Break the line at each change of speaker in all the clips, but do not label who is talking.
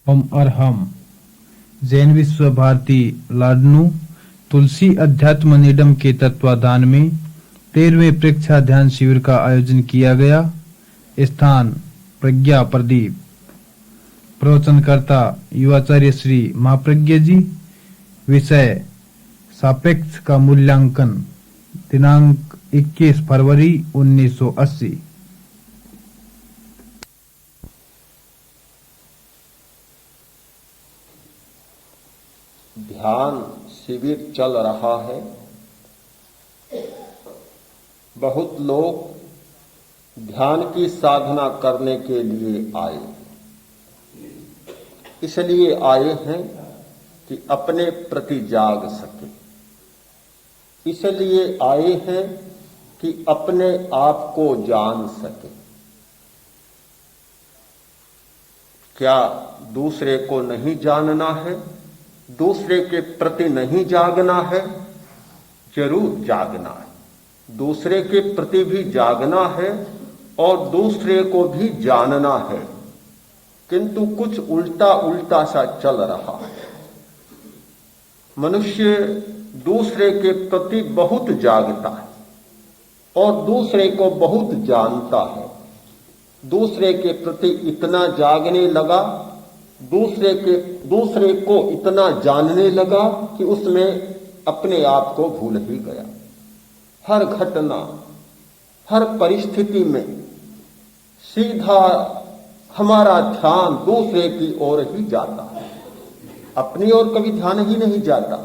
ओम अरहम। जैन विश्व भारती लाडनू तुलसी अध्यात्म निडम के तत्वाधान में 13वें प्रेक्षा ध्यान शिविर का आयोजन किया गया। स्थान प्रज्ञा प्रदीप। प्रवचनकर्ता युवाचार्य श्री महाप्रज्ञ जी। विषय सापेक्ष का मूल्यांकन। दिनांक 21 फरवरी 1980।
ध्यान शिविर चल रहा है। बहुत लोग ध्यान की साधना करने के लिए आए, इसलिए आए हैं कि अपने प्रति जाग सके, इसलिए आए हैं कि अपने आप को जान सके। क्या दूसरे को नहीं जानना है? दूसरे के प्रति नहीं जागना है? जरूर जागना है। दूसरे के प्रति भी जागना है और दूसरे को भी जानना है, किंतु कुछ उल्टा उल्टा सा चल रहा है। मनुष्य दूसरे के प्रति बहुत जागता है और दूसरे को बहुत जानता है। दूसरे के प्रति इतना जागने लगा, दूसरे को इतना जानने लगा कि उसमें अपने आप को भूल ही गया। हर घटना, हर परिस्थिति में सीधा हमारा ध्यान दूसरे की ओर ही जाता है, अपनी ओर कभी ध्यान ही नहीं जाता।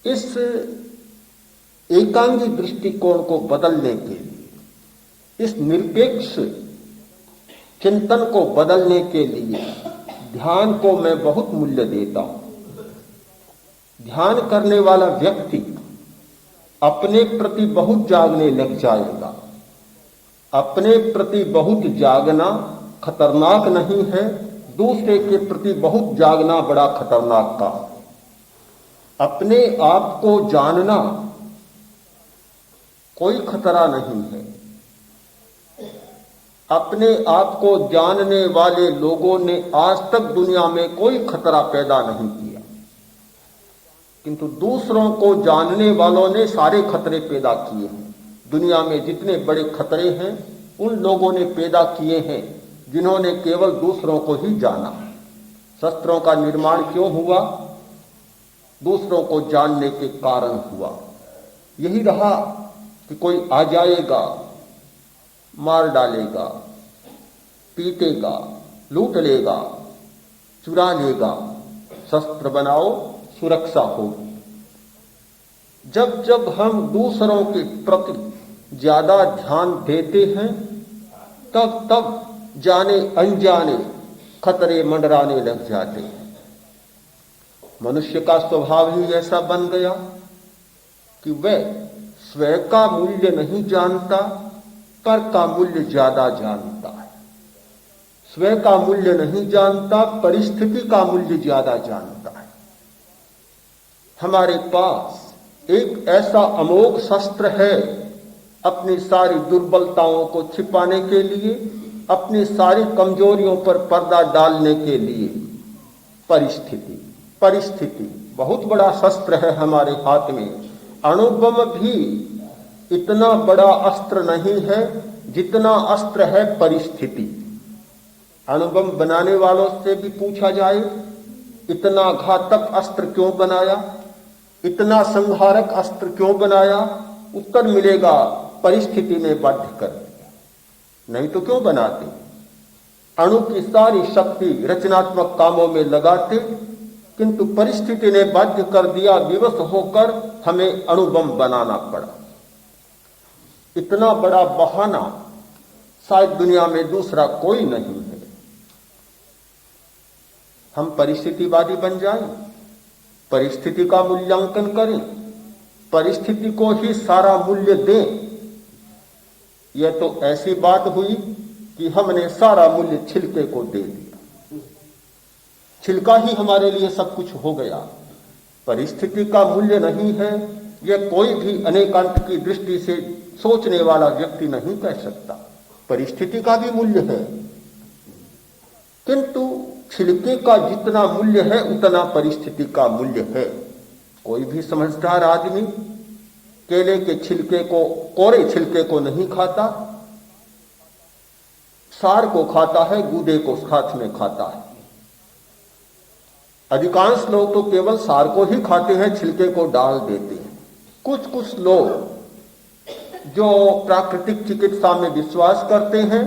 इस एकांगी दृष्टिकोण को बदलने के लिए, इस निरपेक्ष चिंतन को बदलने के लिए ध्यान को मैं बहुत मूल्य देता हूं। ध्यान करने वाला व्यक्ति अपने प्रति बहुत जागने लग जाएगा। अपने प्रति बहुत जागना खतरनाक नहीं है, दूसरे के प्रति बहुत जागना बड़ा खतरनाक काम है। अपने आप को जानना कोई खतरा नहीं है। अपने आप को जानने वाले लोगों ने आज तक दुनिया में कोई खतरा पैदा नहीं किया, किंतु दूसरों को जानने वालों ने सारे खतरे पैदा किए हैं। दुनिया में जितने बड़े खतरे हैं उन लोगों ने पैदा किए हैं जिन्होंने केवल दूसरों को ही जाना। शस्त्रों का निर्माण क्यों हुआ? दूसरों को जानने के कारण हुआ। यही रहा कि कोई आ जाएगा, मार डालेगा, पीटेगा, लूट लेगा, चुरा लेगा, शस्त्र बनाओ, सुरक्षा होगी। जब जब हम दूसरों के प्रति ज्यादा ध्यान देते हैं, तब तब जाने अनजाने खतरे मंडराने लग जाते हैं। मनुष्य का स्वभाव ही ऐसा बन गया कि वह स्वयं का मूल्य नहीं जानता, पर का मूल्य ज्यादा जानता है। स्वयं का मूल्य नहीं जानता, परिस्थिति का मूल्य ज्यादा जानता है। हमारे पास एक ऐसा अमोघ शस्त्र है अपनी सारी दुर्बलताओं को छिपाने के लिए, अपनी सारी कमजोरियों पर पर्दा डालने के लिए। परिस्थिति बहुत बड़ा शस्त्र है हमारे हाथ में। अणुबम भी इतना बड़ा अस्त्र नहीं है जितना अस्त्र है परिस्थिति। अणुबम बनाने वालों से भी पूछा जाए, इतना घातक अस्त्र क्यों बनाया, इतना संहारक अस्त्र क्यों बनाया? उत्तर मिलेगा, परिस्थिति ने बाध्य कर दिया, नहीं तो क्यों बनाते। अणु की सारी शक्ति रचनात्मक कामों में लगाते, किंतु परिस्थिति ने बाध्य कर दिया। विवश होकर हमें अणुबम बनाना पड़ा। इतना बड़ा बहाना शायद दुनिया में दूसरा कोई नहीं है। हम परिस्थितिवादी बन जाएं, परिस्थिति का मूल्यांकन करें, परिस्थिति को ही सारा मूल्य दें। यह तो ऐसी बात हुई कि हमने सारा मूल्य छिलके को दे दिया। छिलका ही हमारे लिए सब कुछ हो गया। परिस्थिति का मूल्य नहीं है, यह कोई भी अनेकांत की दृष्टि से सोचने वाला व्यक्ति नहीं कह सकता। परिस्थिति का भी मूल्य है, किंतु छिलके का जितना मूल्य है उतना परिस्थिति का मूल्य है। कोई भी समझदार आदमी केले के छिलके को, कोरे छिलके को नहीं खाता, सार को खाता है, गूदे को साथ में खाता है। अधिकांश लोग तो केवल सार को ही खाते हैं, छिलके को डाल देते हैं। कुछ लोग जो प्राकृतिक चिकित्सा में विश्वास करते हैं,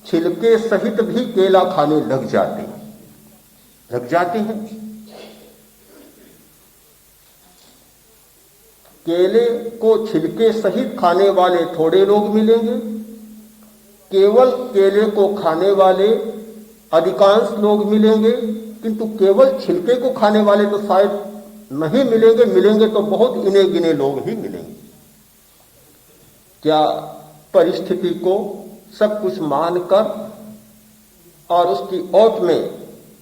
छिलके सहित भी केला खाने लग जाते हैं। केले को छिलके सहित खाने वाले थोड़े लोग मिलेंगे, केवल केले को खाने वाले अधिकांश लोग मिलेंगे, किंतु केवल छिलके को खाने वाले तो शायद नहीं मिलेंगे, मिलेंगे तो बहुत इने गिने लोग ही मिलेंगे। क्या परिस्थिति को सब कुछ मानकर और उसकी ओट में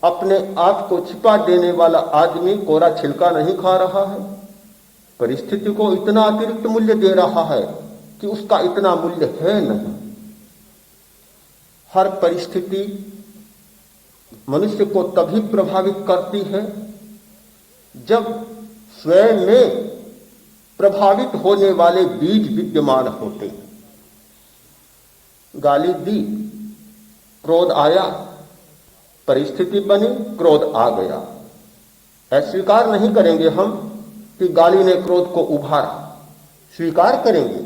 अपने आप को छिपा देने वाला आदमी कोरा छिलका नहीं खा रहा है? परिस्थिति को इतना अतिरिक्त मूल्य दे रहा है कि उसका इतना मूल्य है नहीं। हर परिस्थिति मनुष्य को तभी प्रभावित करती है जब स्वयं में प्रभावित होने वाले बीज विद्यमान होते हैं। गाली दी, क्रोध आया, परिस्थिति बनी, क्रोध आ गया। अस्वीकार नहीं करेंगे हम कि गाली ने क्रोध को उभारा, स्वीकार करेंगे,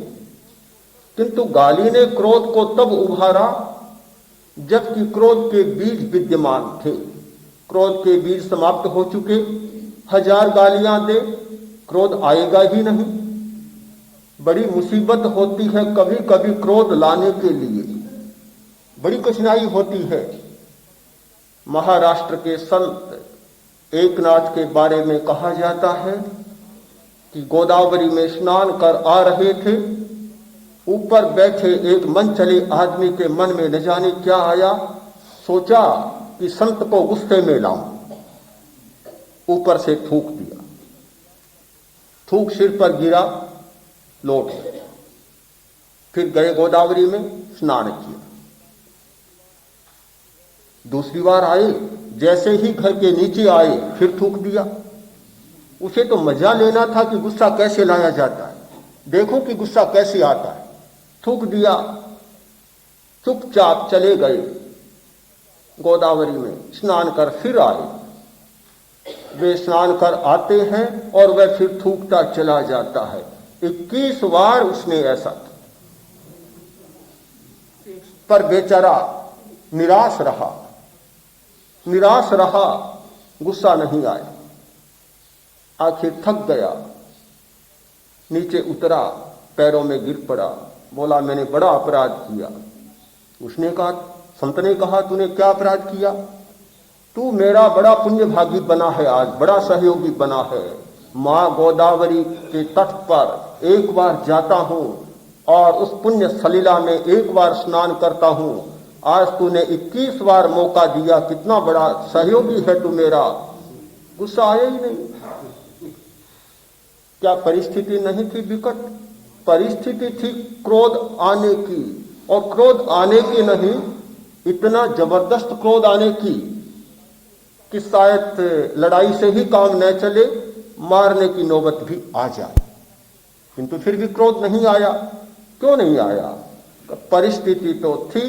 किंतु गाली ने क्रोध को तब उभारा जबकि क्रोध के बीज विद्यमान थे। क्रोध के बीज समाप्त हो चुके, 1000 गालियां दे, क्रोध आएगा ही नहीं। बड़ी मुसीबत होती है कभी कभी क्रोध लाने के लिए, बड़ी कठिनाई होती है। महाराष्ट्र के संत एकनाथ के बारे में कहा जाता है कि गोदावरी में स्नान कर आ रहे थे, ऊपर बैठे एक मन चले आदमी के मन में न जाने क्या आया, सोचा कि संत को गुस्से में लाऊं, ऊपर से थूक दिया। थूक सिर पर गिरा, लौट गए, फिर गए गोदावरी में स्नान किया। दूसरी बार आए, जैसे ही घर के नीचे आए फिर थूक दिया। उसे तो मजा लेना था कि गुस्सा कैसे लाया जाता है, देखो कि गुस्सा कैसे आता है। थूक दिया, चुपचाप चले गए गोदावरी में, स्नान कर फिर आए। वे स्नान कर आते हैं और वह फिर थूकता चला जाता है। 21 बार उसने ऐसा किया, पर बेचारा निराश रहा, गुस्सा नहीं आया। आखिर थक गया, नीचे उतरा, पैरों में गिर पड़ा, बोला मैंने बड़ा अपराध किया। उसने कहा, संत ने कहा तूने क्या अपराध किया? तू मेरा बड़ा पुण्य भागी बना है, आज बड़ा सहयोगी बना है। मां गोदावरी के तट पर एक बार जाता हूं और उस पुण्य सलीला में एक बार स्नान करता हूं। आज तूने 21 बार मौका दिया, कितना बड़ा सहयोगी है तू मेरा। गुस्सा आया ही नहीं। क्या परिस्थिति नहीं थी विकट? परिस्थिति थी क्रोध आने की, और क्रोध आने की नहीं, इतना जबरदस्त क्रोध आने की कि शायद लड़ाई से ही काम न चले, मारने की नौबत भी आ जाए। किंतु फिर भी क्रोध नहीं आया। क्यों नहीं आया? परिस्थिति तो थी,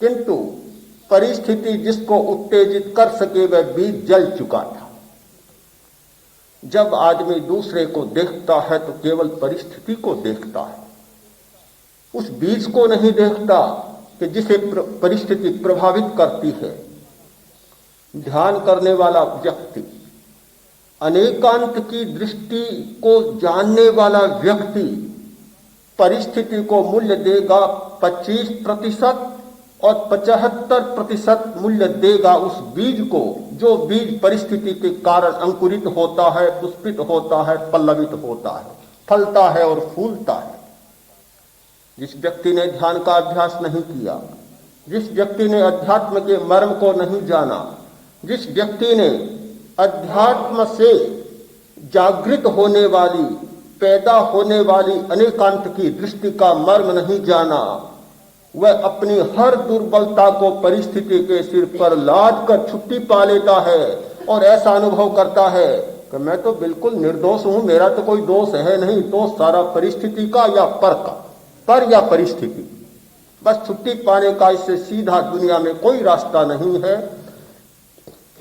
किंतु परिस्थिति जिसको उत्तेजित कर सके वह बीज जल चुका था। जब आदमी दूसरे को देखता है तो केवल परिस्थिति को देखता है, उस बीज को नहीं देखता कि जिसे परिस्थिति प्रभावित करती है। ध्यान करने वाला व्यक्ति, अनेकांत की दृष्टि को जानने वाला व्यक्ति परिस्थिति को मूल्य देगा 25% और 75% मूल्य देगा उस बीज को, जो बीज परिस्थिति के कारण अंकुरित होता है, पुष्पित होता है, पल्लवित होता है, फलता है और फूलता है। जिस व्यक्ति ने ध्यान का अभ्यास नहीं किया, जिस व्यक्ति ने अध्यात्म के मर्म को नहीं जाना, जिस व्यक्ति ने अध्यात्म से जागृत होने वाली, पैदा होने वाली अनेकांत की दृष्टि का मर्म नहीं जाना, वह अपनी हर दुर्बलता को परिस्थिति के सिर पर लाद कर छुट्टी पा लेता है और ऐसा अनुभव करता है कि मैं तो बिल्कुल निर्दोष हूं, मेरा तो कोई दोष है नहीं, दोष सारा परिस्थिति का या पर या परिस्थिति। बस छुट्टी पाने का इससे सीधा दुनिया में कोई रास्ता नहीं है।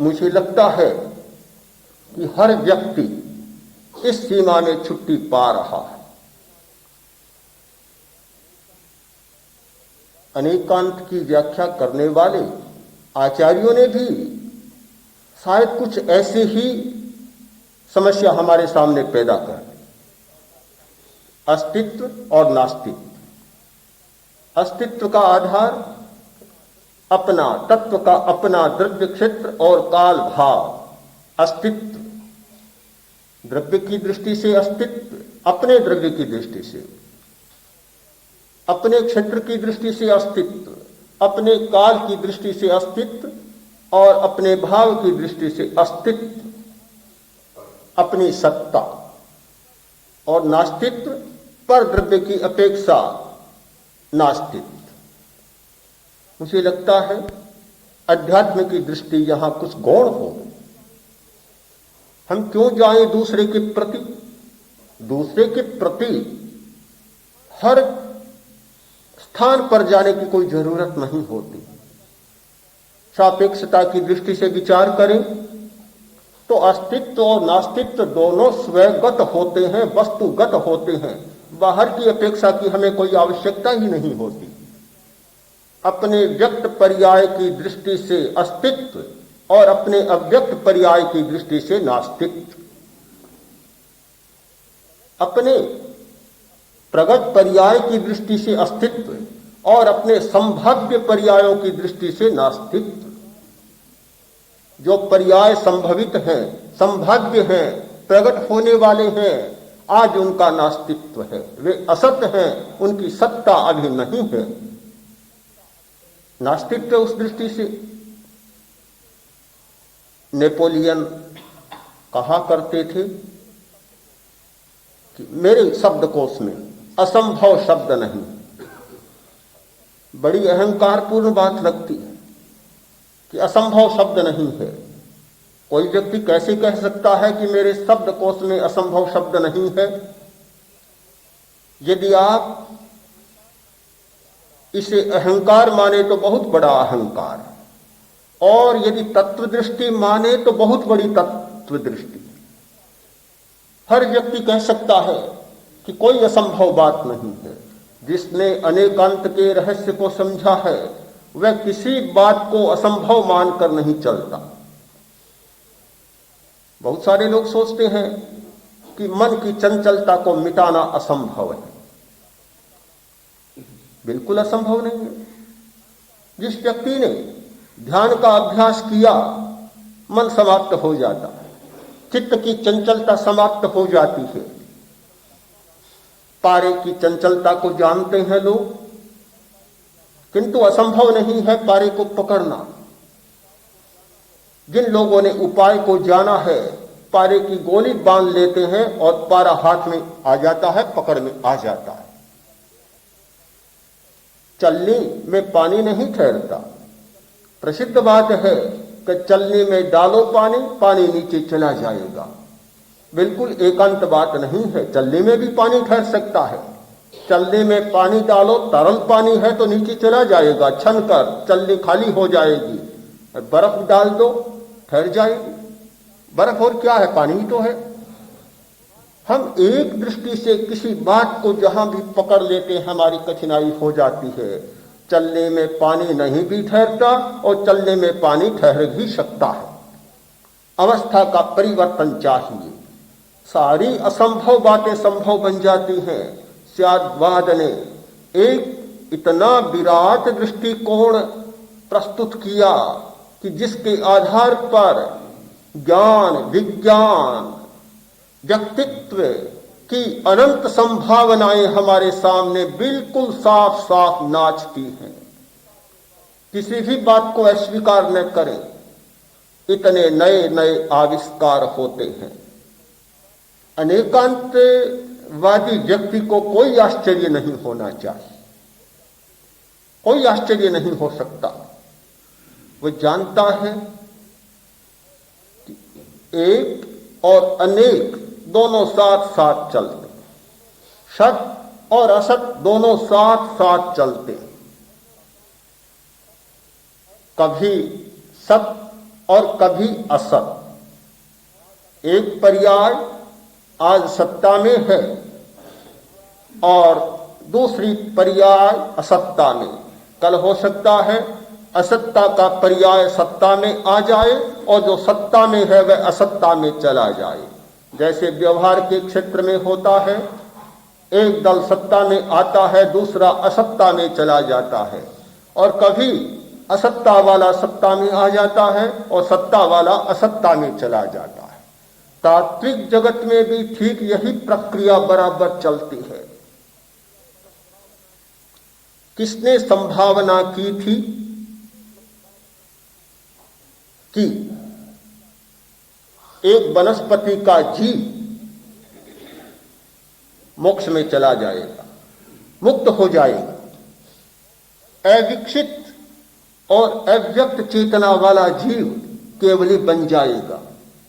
मुझे लगता है कि हर व्यक्ति इस सीमा में छुट्टी पा रहा है। अनेकांत की व्याख्या करने वाले आचार्यों ने भी शायद कुछ ऐसे ही समस्या हमारे सामने पैदा कर दी। अस्तित्व और नास्तित्व। अस्तित्व का आधार अपना, तत्व का अपना द्रव्य क्षेत्र और काल भाव। अस्तित्व द्रव्य की दृष्टि से अस्तित्व, अपने द्रव्य की दृष्टि से, अपने क्षेत्र की दृष्टि से अस्तित्व, अपने काल की दृष्टि से अस्तित्व और अपने भाव की दृष्टि से अस्तित्व, अपनी सत्ता। और नास्तित्व पर द्रव्य की अपेक्षा नास्तित्व। मुझे लगता है अध्यात्म की दृष्टि यहां कुछ गौण हो। हम क्यों जाएं दूसरे के प्रति? दूसरे के प्रति हर स्थान पर जाने की कोई जरूरत नहीं होती। सापेक्षता की दृष्टि से विचार करें तो अस्तित्व और नास्तित्व दोनों स्वगत होते हैं, वस्तुगत होते हैं। बाहर की अपेक्षा की हमें कोई आवश्यकता ही नहीं होती। अपने व्यक्त पर्याय की दृष्टि से अस्तित्व और अपने अव्यक्त पर्याय की दृष्टि से नास्तित्व। अपने प्रगत पर्याय की दृष्टि से अस्तित्व और अपने संभाव्य पर्यायों की दृष्टि से नास्तित्व। जो पर्याय संभवित हैं, संभाव्य हैं, प्रकट होने वाले हैं, आज उनका नास्तित्व है। वे असत हैं, उनकी सत्ता अभी नहीं है। नास्तित्व उस दृष्टि से नेपोलियन कहा करते थे कि मेरे शब्दकोश में असंभव शब्द नहीं। बड़ी अहंकारपूर्ण बात लगती है कि असंभव शब्द नहीं है। कोई व्यक्ति कैसे कह सकता है कि मेरे शब्दकोश में असंभव शब्द नहीं है? यदि आप इसे अहंकार माने तो बहुत बड़ा अहंकार, और यदि तत्व दृष्टि माने तो बहुत बड़ी तत्व दृष्टि। हर व्यक्ति कह सकता है कि कोई असंभव बात नहीं है। जिसने अनेकांत के रहस्य को समझा है वह किसी बात को असंभव मानकर नहीं चलता। बहुत सारे लोग सोचते हैं कि मन की चंचलता को मिटाना असंभव है। बिल्कुल असंभव नहीं है। जिस व्यक्ति ने ध्यान का अभ्यास किया, मन समाप्त हो जाता है, चित्त की चंचलता समाप्त हो जाती है। पारे की चंचलता को जानते हैं लोग, किंतु असंभव नहीं है पारे को पकड़ना। जिन लोगों ने उपाय को जाना है, पारे की गोली बांध लेते हैं और पारा हाथ में आ जाता है, पकड़ में आ जाता है। चलनी में पानी नहीं ठहरता। प्रसिद्ध बात है कि चलनी में डालो पानी, पानी नीचे चला जाएगा। बिल्कुल एकांत बात नहीं है। चलनी में भी पानी ठहर सकता है। चलनी में पानी डालो, तरल पानी है तो नीचे चला जाएगा, छनकर चलनी खाली हो जाएगी। बर्फ डाल दो, ठहर जाएगी। बर्फ और क्या है? पानी ही तो है। हम एक दृष्टि से किसी बात को जहां भी पकड़ लेते हैं हमारी कठिनाई हो जाती है। चलने में पानी नहीं भी ठहरता और चलने में पानी ठहर भी सकता है। अवस्था का परिवर्तन चाहिए। सारी असंभव बातें संभव बन जाती हैं। स्याद्वाद ने एक इतना विराट दृष्टिकोण प्रस्तुत किया कि जिसके आधार पर ज्ञान, विज्ञान, व्यक्तित्व की अनंत संभावनाएं हमारे सामने बिल्कुल साफ साफ नाचती हैं। किसी भी बात को अस्वीकार न करें, इतने नए नए आविष्कार होते हैं। अनेकांतवादी व्यक्ति को कोई आश्चर्य नहीं होना चाहिए। कोई आश्चर्य नहीं हो सकता। वो जानता है कि एक और अनेक दोनों साथ साथ चलते, सत और असत दोनों साथ साथ चलते, कभी सत और कभी असत। एक पर्याय आज सत्ता में है और दूसरी पर्याय असत्ता में। कल हो सकता है असत्ता का पर्याय सत्ता में आ जाए और जो सत्ता में है वह असत्ता में चला जाए। जैसे व्यवहार के क्षेत्र में होता है, एक दल सत्ता में आता है, दूसरा असत्ता में चला जाता है, और कभी असत्ता वाला सत्ता में आ जाता है और सत्ता वाला असत्ता में चला जाता है। तात्विक जगत में भी ठीक यही प्रक्रिया बराबर चलती है। किसने संभावना की थी कि एक वनस्पति का जीव मोक्ष में चला जाएगा, मुक्त हो जाएगा, अविकसित और अव्यक्त चेतना वाला जीव केवली बन जाएगा?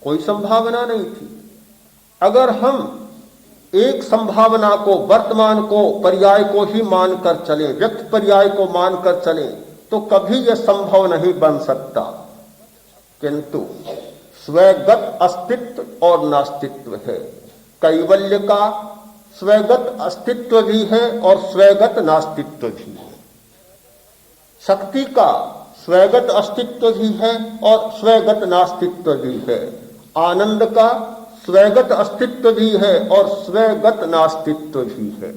कोई संभावना नहीं थी। अगर हम एक संभावना को, वर्तमान को, पर्याय को ही मानकर चलें, व्यक्त पर्याय को मानकर चलें, तो कभी यह संभव नहीं बन सकता। किंतु स्वगत अस्तित्व और नास्तित्व है। कैवल्य का स्वगत अस्तित्व भी है और स्वगत नास्तित्व भी है। शक्ति का स्वगत अस्तित्व भी है और स्वगत नास्तित्व भी है। आनंद का स्वगत अस्तित्व भी है और स्वगत नास्तित्व भी है।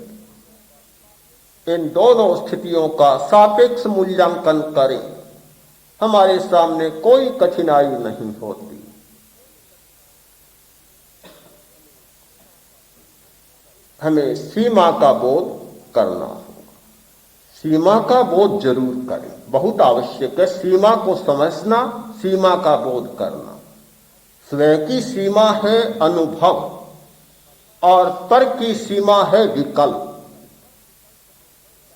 इन दोनों स्थितियों का सापेक्ष मूल्यांकन करें, हमारे सामने कोई कठिनाई नहीं होती। हमें सीमा का बोध करना होगा। सीमा का बोध जरूर करें, बहुत आवश्यक है। सीमा को समझना, सीमा का बोध करना। स्वयं की सीमा है अनुभव और पर की सीमा है विकल्प।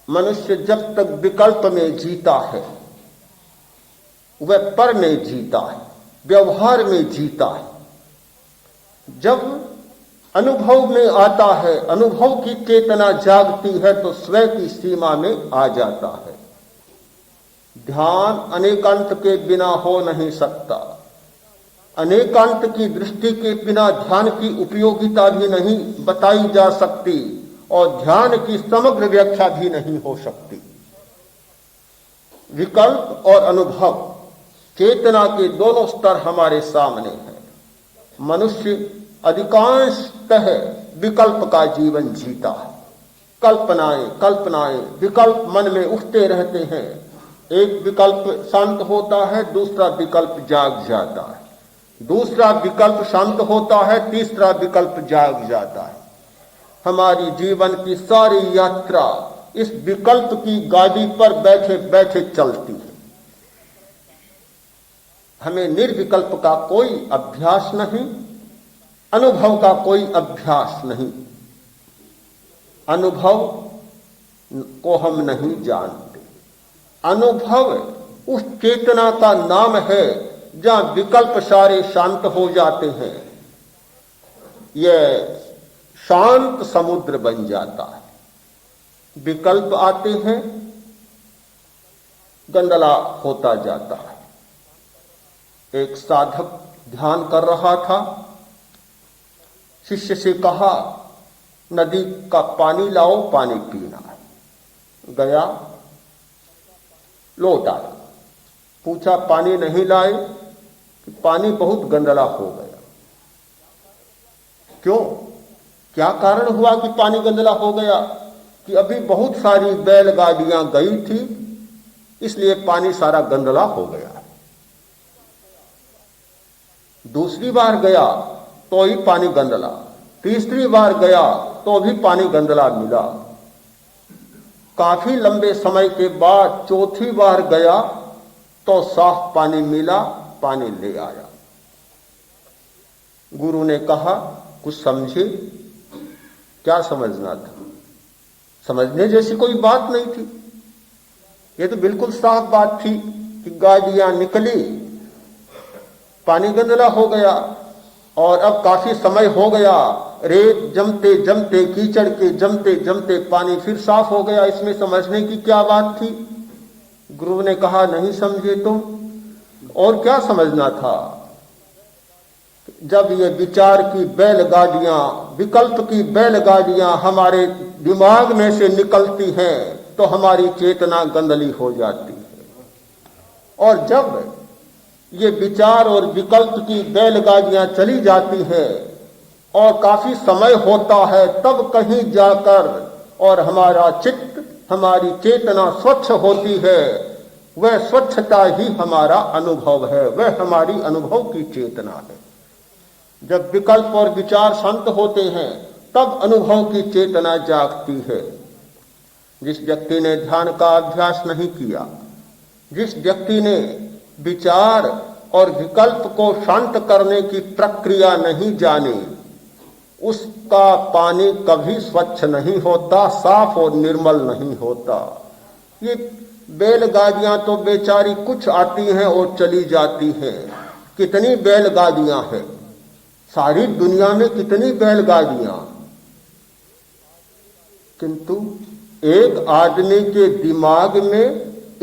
मनुष्य जब तक विकल्प में जीता है वह पर में जीता है, व्यवहार में जीता है। जब अनुभव में आता है, अनुभव की चेतना जागती है, तो स्वयं की सीमा में आ जाता है। ध्यान अनेकांत के बिना हो नहीं सकता। अनेकांत की दृष्टि के बिना ध्यान की उपयोगिता भी नहीं बताई जा सकती और ध्यान की समग्र व्याख्या भी नहीं हो सकती। विकल्प और अनुभव, चेतना के दोनों स्तर हमारे सामने हैं। मनुष्य अधिकांशतः विकल्प का जीवन जीता है। कल्पनाएं कल्पनाएं विकल्प मन में उठते रहते हैं। एक विकल्प शांत होता है, दूसरा विकल्प जाग जाता है, दूसरा विकल्प शांत होता है, तीसरा विकल्प जाग जाता है। हमारी जीवन की सारी यात्रा इस विकल्प की गाड़ी पर बैठे बैठे चलती है। हमें निर्विकल्प का कोई अभ्यास नहीं, अनुभव का कोई अभ्यास नहीं। अनुभव को हम नहीं जानते। अनुभव उस चेतना का नाम है जहां विकल्प सारे शांत हो जाते हैं। यह शांत समुद्र बन जाता है। विकल्प आते हैं, गंदला होता जाता है। एक साधक ध्यान कर रहा था, शिष्य से कहा नदी का पानी लाओ, पानी पीना है। गया, लौट आया, पूछा पानी नहीं लाए कि पानी बहुत गंदला हो गया। क्यों? क्या कारण हुआ कि पानी गंदला हो गया? कि अभी बहुत सारी बैलगाड़ियां गई थी, इसलिए पानी सारा गंदला हो गया। दूसरी बार गया तो ही पानी गंदला, तीसरी बार गया तो भी पानी गंदला मिला। काफी लंबे समय के बाद चौथी बार गया तो साफ पानी मिला, पानी ले आया। गुरु ने कहा कुछ समझे? क्या समझना था? समझने जैसी कोई बात नहीं थी। ये तो बिल्कुल साफ बात थी कि गाड़ियां निकली, पानी गंदला हो गया और अब काफी समय हो गया, रेत जमते जमते, कीचड़ के जमते जमते पानी फिर साफ हो गया। इसमें समझने की क्या बात थी? गुरु ने कहा नहीं समझे तुम, और क्या समझना था? जब ये विचार की बैलगाड़ियां, विकल्प की बैलगाड़ियां हमारे दिमाग में से निकलती हैं तो हमारी चेतना गंदली हो जाती है। और जब ये विचार और विकल्प की बैलगाड़ियां चली जाती है और काफी समय होता है, तब कहीं जाकर और हमारा चित्त, हमारी चेतना स्वच्छ होती है। वह स्वच्छता ही हमारा अनुभव है, वह हमारी अनुभव की चेतना है। जब विकल्प और विचार शांत होते हैं तब अनुभव की चेतना जागती है। जिस व्यक्ति ने ध्यान का अभ्यास नहीं किया, जिस व्यक्ति ने विचार और विकल्प को शांत करने की प्रक्रिया नहीं जानी, उसका पानी कभी स्वच्छ नहीं होता, साफ और निर्मल नहीं होता। ये बैलगाड़ियां तो बेचारी कुछ आती हैं और चली जाती हैं। कितनी बैलगाड़ियां हैं सारी दुनिया में, कितनी बैलगाड़ियां, किंतु एक आदमी के दिमाग में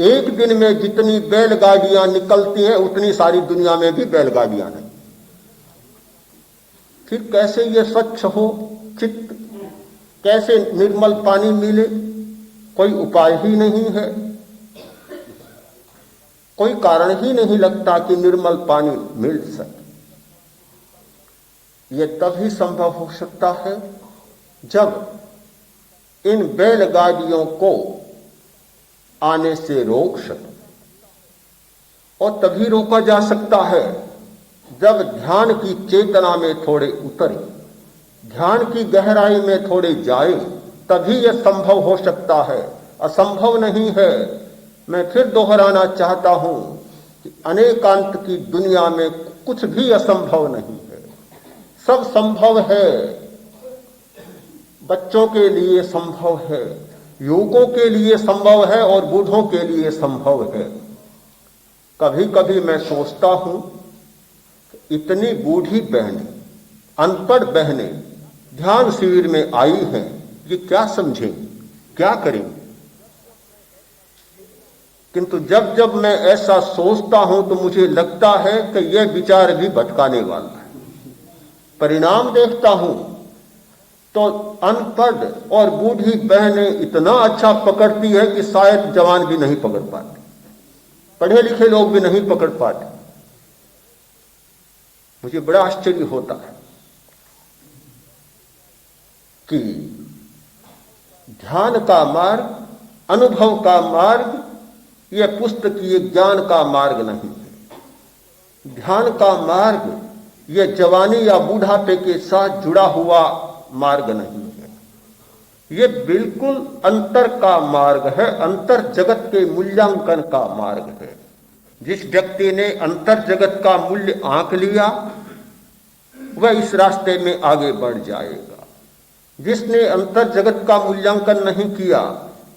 एक दिन में जितनी बैलगाड़ियां निकलती हैं उतनी सारी दुनिया में भी बैलगाड़ियां नहीं। फिर कैसे ये स्वच्छ हो चित्त, कैसे निर्मल पानी मिले? कोई उपाय ही नहीं है, कोई कारण ही नहीं लगता कि निर्मल पानी मिल सके। यह तभी संभव हो सकता है जब इन बैलगाड़ियों को आने से रोक सके, और तभी रोका जा सकता है जब ध्यान की चेतना में थोड़े उतरे, ध्यान की गहराई में थोड़े जाए, तभी यह संभव हो सकता है। असंभव नहीं है। मैं फिर दोहराना चाहता हूं कि अनेकांत की दुनिया में कुछ भी असंभव नहीं है, सब संभव है। बच्चों के लिए संभव है, युवकों के लिए संभव है और बूढ़ों के लिए संभव है। कभी कभी मैं सोचता हूं, इतनी बूढ़ी बहनें, अनपढ़ बहनें ध्यान शिविर में आई हैं, ये क्या समझेंगी, क्या करेंगी? किंतु जब जब मैं ऐसा सोचता हूं तो मुझे लगता है कि यह विचार भी भटकाने वाला है। परिणाम देखता हूं तो अनपढ़ और बूढ़ी बहनें इतना अच्छा पकड़ती है कि शायद जवान भी नहीं पकड़ पाते, पढ़े लिखे लोग भी नहीं पकड़ पाते। मुझे बड़ा आश्चर्य होता है कि ध्यान का मार्ग, अनुभव का मार्ग, यह पुस्तकीय ज्ञान का मार्ग नहीं है। ध्यान का मार्ग यह जवानी या बूढ़ापे के साथ जुड़ा हुआ मार्ग नहीं है। यह बिल्कुल अंतर का मार्ग है, अंतर जगत के मूल्यांकन का मार्ग है। जिस व्यक्ति ने अंतर जगत का मूल्य आंक लिया वह इस रास्ते में आगे बढ़ जाएगा। जिसने अंतर जगत का मूल्यांकन नहीं किया,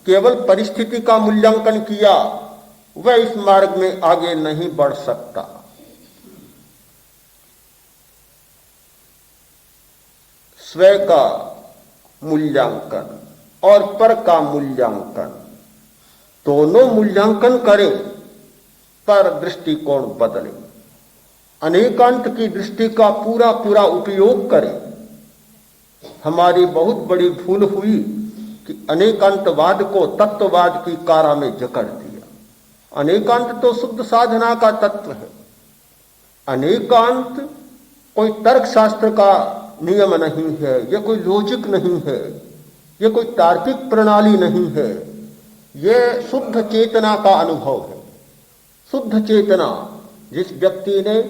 केवल परिस्थिति का मूल्यांकन किया, वह इस मार्ग में आगे नहीं बढ़ सकता। स्वयं का मूल्यांकन और पर का मूल्यांकन, दोनों मूल्यांकन करें पर दृष्टिकोण बदले। अनेकांत की दृष्टि का पूरा पूरा उपयोग करें। हमारी बहुत बड़ी भूल हुई कि अनेकांतवाद को तत्ववाद की कारा में जकड़ दिया। अनेकांत तो शुद्ध साधना का तत्व है। अनेकांत कोई तर्क शास्त्र का नियम नहीं है, यह कोई लॉजिक नहीं है, यह कोई तार्किक प्रणाली नहीं है। यह शुद्ध चेतना का अनुभव है। शुद्ध चेतना, जिस व्यक्ति ने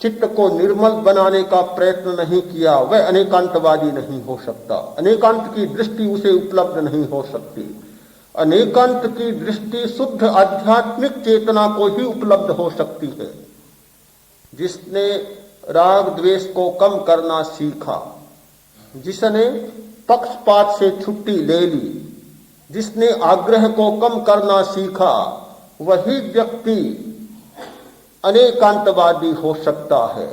चित्त को निर्मल बनाने का प्रयत्न नहीं किया वह अनेकांतवादी नहीं हो सकता। अनेकांत की दृष्टि उसे उपलब्ध नहीं हो सकती। अनेकांत की दृष्टि शुद्ध आध्यात्मिक चेतना को ही उपलब्ध हो सकती है। जिसने राग द्वेष को कम करना सीखा, जिसने पक्षपात से छुट्टी ले ली, जिसने आग्रह को कम करना सीखा वही व्यक्ति अनेकांतवादी हो सकता है।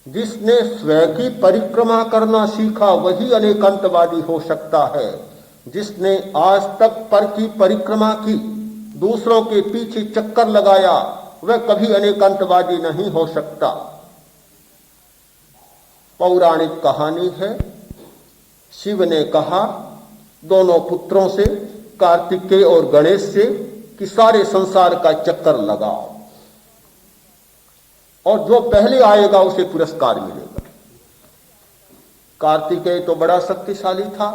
जिसने स्वयं की परिक्रमा करना सीखा वही अनेकांतवादी हो सकता है। जिसने आज तक पर की परिक्रमा की, दूसरों के पीछे चक्कर लगाया, वह कभी अनेकांतवादी नहीं हो सकता। पौराणिक कहानी है, शिव ने कहा दोनों पुत्रों से, कार्तिकेय और गणेश से, कि सारे संसार का चक्कर लगाओ और जो पहले आएगा उसे पुरस्कार मिलेगा। कार्तिकेय तो बड़ा शक्तिशाली था,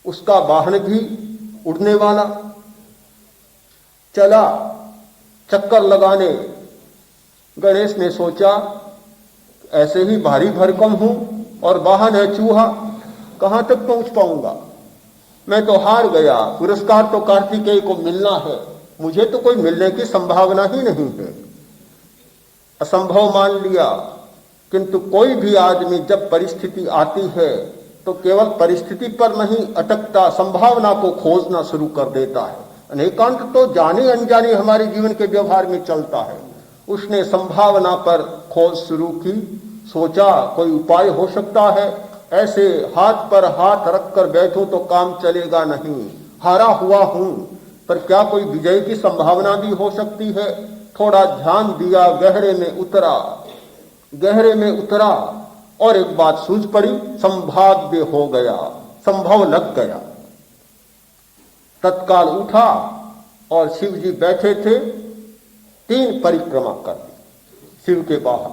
उसका वाहन भी उड़ने वाला। चला चक्कर लगाने। गणेश ने सोचा ऐसे ही भारी भरकम हूं और वाहन है चूहा, कहां तक पहुंच पाऊंगा, मैं तो हार गया। पुरस्कार तो कार्तिकेय को मिलना है, मुझे तो कोई मिलने की संभावना ही नहीं है। असंभव मान लिया। किंतु कोई भी आदमी जब परिस्थिति आती है तो केवल परिस्थिति पर नहीं अटकता, संभावना को खोजना शुरू कर देता है। अनेकांत तो जाने अनजाने हमारे जीवन के व्यवहार में चलता है। उसने संभावना पर खोज शुरू की, सोचा कोई उपाय हो सकता है, ऐसे हाथ पर हाथ रखकर बैठो तो काम चलेगा नहीं, हारा हुआ हूं, पर क्या कोई विजय की संभावना भी हो सकती है। थोड़ा ध्यान दिया, गहरे में उतरा और एक बात सूझ पड़ी, संभाव्य हो गया, संभव लग गया। तत्काल उठा और शिव जी बैठे थे, 3 परिक्रमा कर दी। शिव के बाहर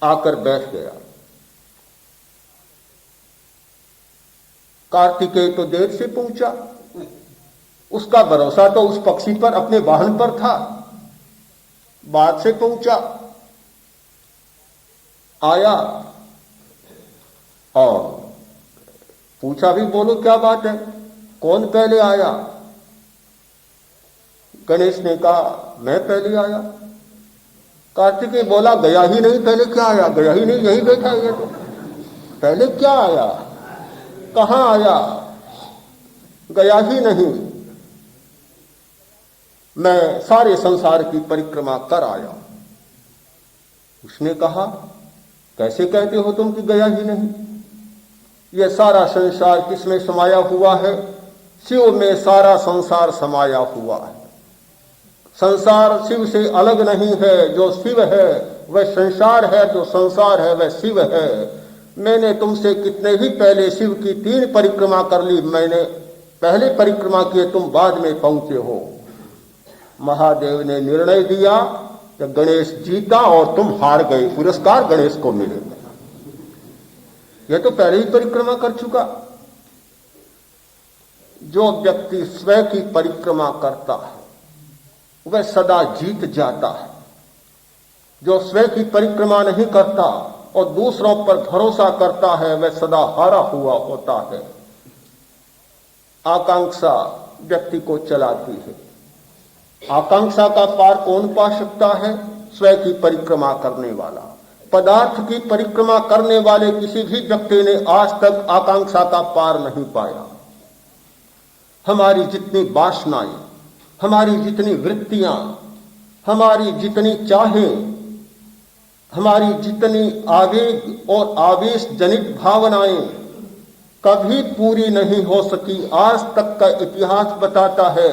आकर बैठ गया। कार्तिकेय तो देर से पहुंचा, उसका भरोसा तो उस पक्षी पर, अपने वाहन पर था। बाद से पहुंचा, आया और पूछा भी, बोलो क्या बात है, कौन पहले आया। गणेश ने कहा मैं पहले आया। कार्तिकेय बोला गया ही नहीं, पहले क्या आया, गया ही नहीं, यही बैठा है तो पहले क्या आया, कहां आया, गया ही नहीं, मैं सारे संसार की परिक्रमा कर आया। उसने कहा कैसे कहते हो तुम कि गया ही नहीं, यह सारा संसार किसमें समाया हुआ है, शिव में सारा संसार समाया हुआ है। संसार शिव से अलग नहीं है, जो शिव है वह संसार है, जो संसार है वह शिव है। मैंने तुमसे कितने ही पहले शिव की 3 परिक्रमा कर ली, मैंने पहले परिक्रमा किए, तुम बाद में पहुंचे हो। महादेव ने निर्णय दिया कि गणेश जीता और तुम हार गए, पुरस्कार गणेश को मिलेगा। यह तो पहले ही परिक्रमा कर चुका। जो व्यक्ति स्वयं की परिक्रमा करता है वह सदा जीत जाता है। जो स्वयं की परिक्रमा नहीं करता और दूसरों पर भरोसा करता है वह सदा हारा हुआ होता है। आकांक्षा व्यक्ति को चलाती है। आकांक्षा का पार कौन पा सकता है? स्वयं की परिक्रमा करने वाला। पदार्थ की परिक्रमा करने वाले किसी भी व्यक्ति ने आज तक आकांक्षा का पार नहीं पाया। हमारी जितनी वासनाएं, हमारी जितनी वृत्तियां, हमारी जितनी चाहें, हमारी जितनी आवेग और आवेश जनित भावनाएं कभी पूरी नहीं हो सकी। आज तक का इतिहास बताता है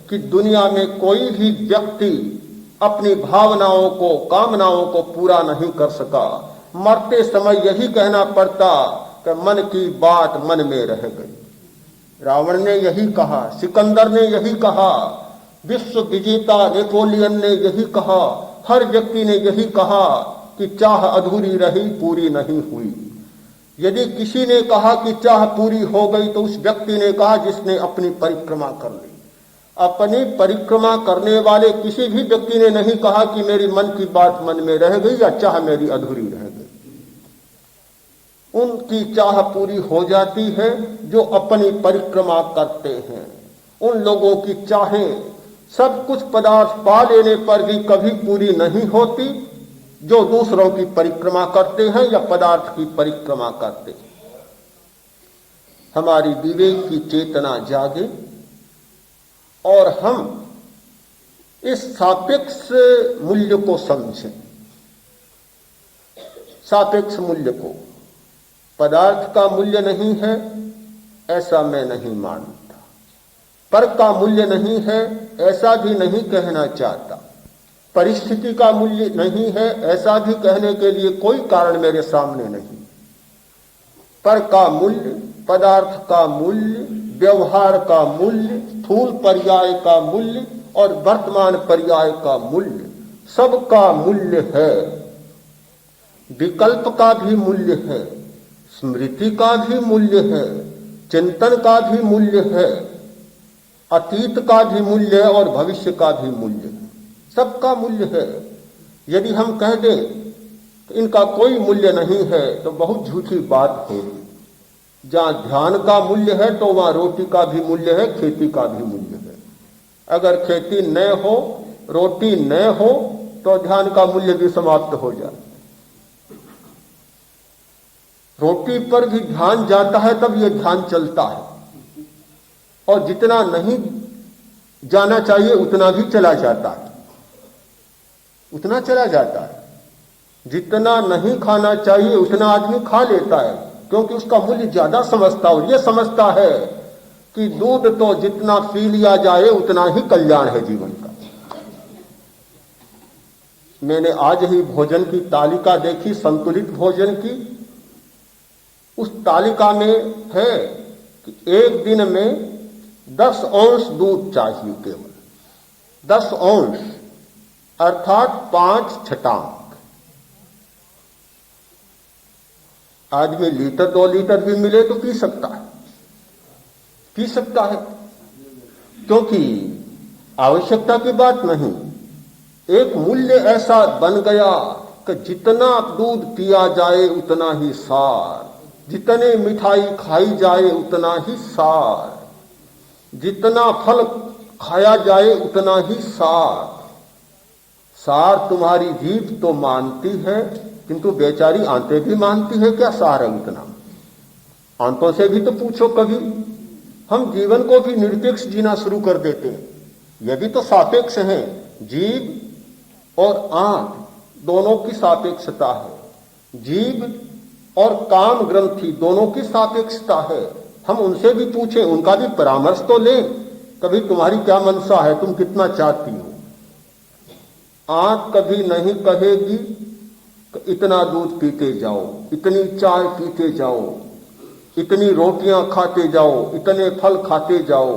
कि दुनिया में कोई भी व्यक्ति अपनी भावनाओं को, कामनाओं को पूरा नहीं कर सका। मरते समय यही कहना पड़ता कि मन की बात मन में रह गई। रावण ने यही कहा, सिकंदर ने यही कहा, विश्व विजेता नेपोलियन ने यही कहा, हर व्यक्ति ने यही कहा कि चाह अधूरी रही, पूरी नहीं हुई। यदि किसी ने कहा कि चाह पूरी हो गई तो उस व्यक्ति ने कहा जिसने अपनी परिक्रमा कर ली। अपनी परिक्रमा करने वाले किसी भी व्यक्ति ने नहीं कहा कि मेरी मन की बात मन में रह गई या चाह मेरी अधूरी रह गई। उनकी चाह पूरी हो जाती है जो अपनी परिक्रमा करते हैं। उन लोगों की चाहें सब कुछ पदार्थ पा लेने पर भी कभी पूरी नहीं होती जो दूसरों की परिक्रमा करते हैं या पदार्थ की परिक्रमा करते हैं। हमारी विवेक की चेतना जागे और हम इस सापेक्ष मूल्य को समझें। सापेक्ष मूल्य को, पदार्थ का मूल्य नहीं है ऐसा मैं नहीं मानता, पर का मूल्य नहीं है ऐसा भी नहीं कहना चाहता, परिस्थिति का मूल्य नहीं है ऐसा भी कहने के लिए कोई कारण मेरे सामने नहीं। पर का मूल्य, पदार्थ का मूल्य, व्यवहार का मूल्य, स्थूल पर्याय का मूल्य और वर्तमान पर्याय का मूल्य, सबका मूल्य है। विकल्प का भी मूल्य है, स्मृति का भी मूल्य है, चिंतन का भी मूल्य है, अतीत का भी मूल्य है और भविष्य का भी मूल्य है, सबका मूल्य है। यदि हम कह दें तो इनका कोई मूल्य नहीं है तो बहुत झूठी बात होगी। जहां ध्यान का मूल्य है तो वहां रोटी का भी मूल्य है, खेती का भी मूल्य है। अगर खेती न हो, रोटी न हो तो ध्यान का मूल्य भी समाप्त हो जाए। रोटी पर भी ध्यान जाता है तब यह ध्यान चलता है, और जितना नहीं जाना चाहिए उतना भी चला जाता है, उतना चला जाता है। जितना नहीं खाना चाहिए उतना आदमी खा लेता है, क्योंकि उसका मूल्य ज्यादा समझता है और यह समझता है कि दूध तो जितना पी लिया जाए उतना ही कल्याण है जीवन का। मैंने आज ही भोजन की तालिका देखी, संतुलित भोजन की। उस तालिका में है कि एक दिन में 10 औंस दूध चाहिए, केवल 10 औंस अर्थात 5 छटांक। आदमी लीटर 2 लीटर भी मिले तो पी सकता है, पी सकता है, क्योंकि आवश्यकता की बात नहीं। एक मूल्य ऐसा बन गया कि जितना दूध पिया जाए उतना ही सार, जितने मिठाई खाई जाए उतना ही सार, जितना फल खाया जाए उतना ही सार। सार तुम्हारी जीभ तो मानती है, किंतु बेचारी आंतें भी मानती है क्या सार है उतना? आंतों से भी तो पूछो कभी। हम जीवन को भी निरपेक्ष जीना शुरू कर देते हैं, यह भी तो सापेक्ष है। जीभ और आंत दोनों की सापेक्षता है, जीभ और काम ग्रंथि दोनों की सापेक्षता है। हम उनसे भी पूछें, उनका भी परामर्श तो लें, कभी तुम्हारी क्या मनसा है, तुम कितना चाहती हो। आंत कभी नहीं कहेगी कि इतना दूध पीते जाओ, इतनी चाय पीते जाओ, इतनी रोटियां खाते जाओ, इतने फल खाते जाओ,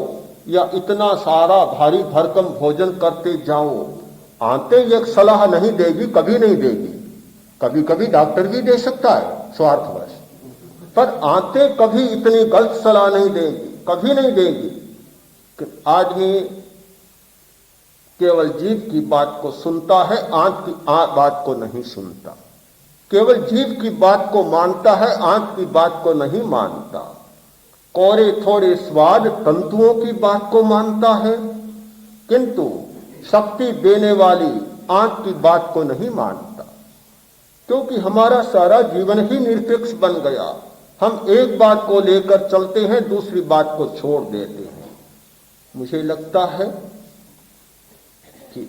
या इतना सारा भारी भरकम भोजन करते जाओ। आंतें एक सलाह नहीं देगी, कभी नहीं देगी। कभी कभी डॉक्टर भी दे सकता है स्वार्थवश, पर आंतें कभी इतनी गलत सलाह नहीं देंगी, कभी नहीं देंगी कि आदमी केवल जीभ की बात को सुनता है, आंत की बात को नहीं सुनता। केवल जीभ की बात को मानता है, आंत की बात को नहीं मानता। कोरे थोड़े स्वाद तंतुओं की बात को मानता है, किंतु शक्ति देने वाली आंत की बात को नहीं मानता। क्योंकि हमारा सारा जीवन ही निरपेक्ष बन गया। हम एक बात को लेकर चलते हैं, दूसरी बात को छोड़ देते हैं। मुझे लगता है कि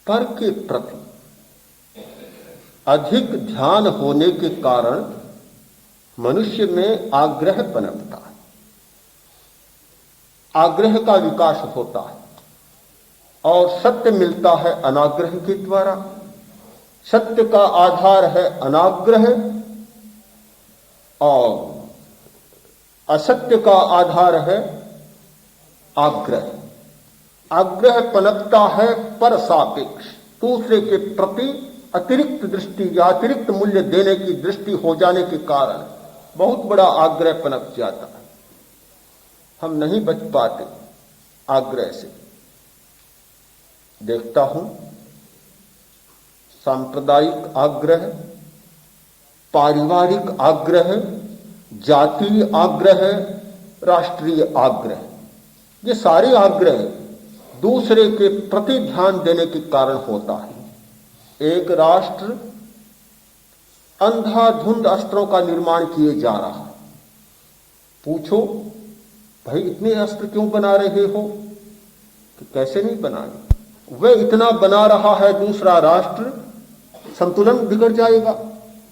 पर के प्रति अधिक ध्यान होने के कारण मनुष्य में आग्रह पनपता है, आग्रह का विकास होता है, और सत्य मिलता है अनाग्रह के द्वारा। सत्य का आधार है अनाग्रह और असत्य का आधार है आग्रह। आग्रह पनपता है पर सापेक्ष, दूसरे के प्रति अतिरिक्त दृष्टि या अतिरिक्त मूल्य देने की दृष्टि हो जाने के कारण बहुत बड़ा आग्रह पनप जाता है। हम नहीं बच पाते आग्रह से। देखता हूं सांप्रदायिक आग्रह, पारिवारिक आग्रह, जातीय आग्रह, राष्ट्रीय आग्रह, ये सारे आग्रह दूसरे के प्रति ध्यान देने के कारण होता है। एक राष्ट्र अंधाधुंध अस्त्रों का निर्माण किए जा रहा है। पूछो भाई इतने अस्त्र क्यों बना रहे हो? कि कैसे नहीं बनाए, वह इतना बना रहा है दूसरा राष्ट्र, संतुलन बिगड़ जाएगा,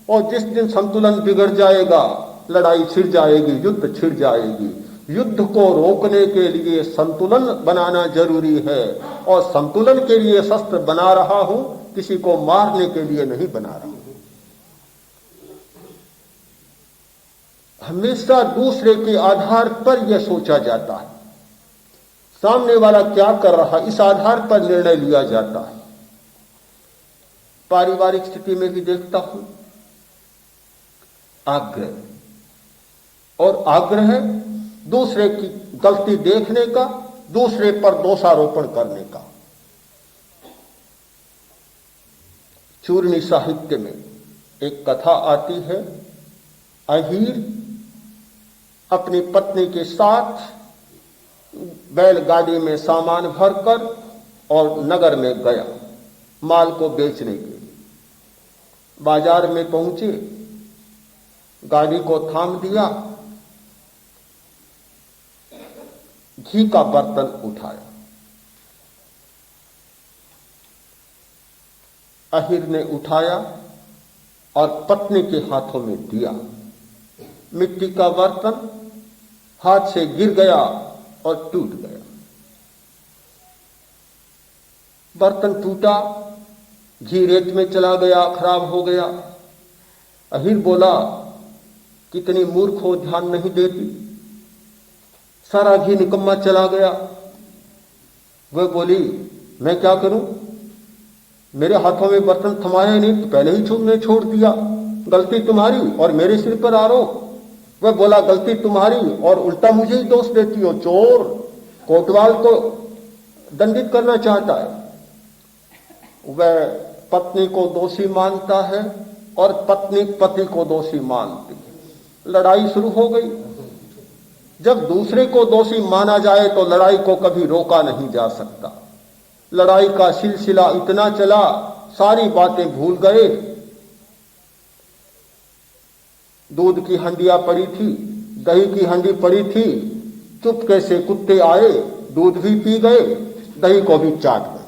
और जिस दिन संतुलन बिगड़ जाएगा लड़ाई छिड़ जाएगी, युद्ध छिड़ जाएगी। युद्ध को रोकने के लिए संतुलन बनाना जरूरी है, और संतुलन के लिए शस्त्र बना रहा हूं, किसी को मारने के लिए नहीं बना रहा हूं। हमेशा दूसरे के आधार पर यह सोचा जाता है, सामने वाला क्या कर रहा है, इस आधार पर निर्णय लिया जाता है। पारिवारिक स्थिति में भी देखता हूं, आग्रह, और आग्रह दूसरे की गलती देखने का, दूसरे पर दोषारोपण करने का। चूरनी साहित्य में एक कथा आती है, अहीर अपनी पत्नी के साथ बैलगाड़ी में सामान भरकर और नगर में गया माल को बेचने के लिए। बाजार में पहुंचे, गाड़ी को थाम दिया, घी का बर्तन उठाया। अहीर ने उठाया और पत्नी के हाथों में दिया। मिट्टी का बर्तन हाथ से गिर गया और टूट गया। बर्तन टूटा, घी रेत में चला गया, खराब हो गया। अहीर बोला, कितनी मूर्ख हो, ध्यान नहीं देती, सारा घी निकम्मा चला गया। वह बोली, मैं क्या करूं, मेरे हाथों में बर्तन थमाया नहीं, तो पहले ही तुमने छोड़ दिया, गलती तुम्हारी और मेरे सिर पर आरोप। वह बोला, गलती तुम्हारी और उल्टा मुझे ही दोष देती हो, चोर, कोतवाल को दंडित करना चाहता है। वह पत्नी को दोषी मानता है और पत्नी पति को दोषी मानती है। लड़ाई शुरू हो गई। जब दूसरे को दोषी माना जाए तो लड़ाई को कभी रोका नहीं जा सकता। लड़ाई का सिलसिला इतना चला, सारी बातें भूल गए। दूध की हंडिया पड़ी थी, दही की हंडी पड़ी थी, चुपके से कुत्ते आए, दूध भी पी गए, दही को भी चाट गए।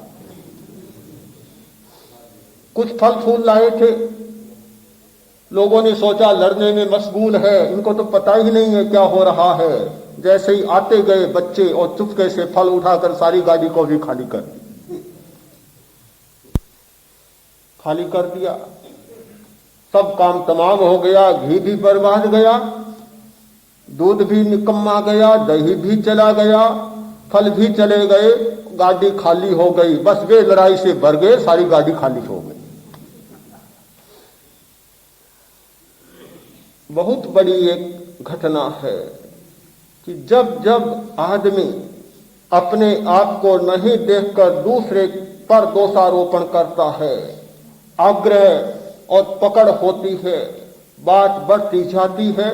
कुछ फल फूल लाए थे, लोगों ने सोचा लड़ने में मशगूल है, इनको तो पता ही नहीं है क्या हो रहा है। जैसे ही आते गए बच्चे और चुपके से फल उठाकर सारी गाड़ी को भी खाली कर दिया। सब काम तमाम हो गया, घी भी बर्बाद गया, दूध भी निकम्मा गया, दही भी चला गया, फल भी चले गए, गाड़ी खाली हो गई। बस वे लड़ाई से भर गए, सारी गाड़ी खाली हो गई। बहुत बड़ी एक घटना है कि जब जब आदमी अपने आप को नहीं देखकर दूसरे पर दोषारोपण करता है, आग्रह और पकड़ होती है, बात बढ़ती जाती है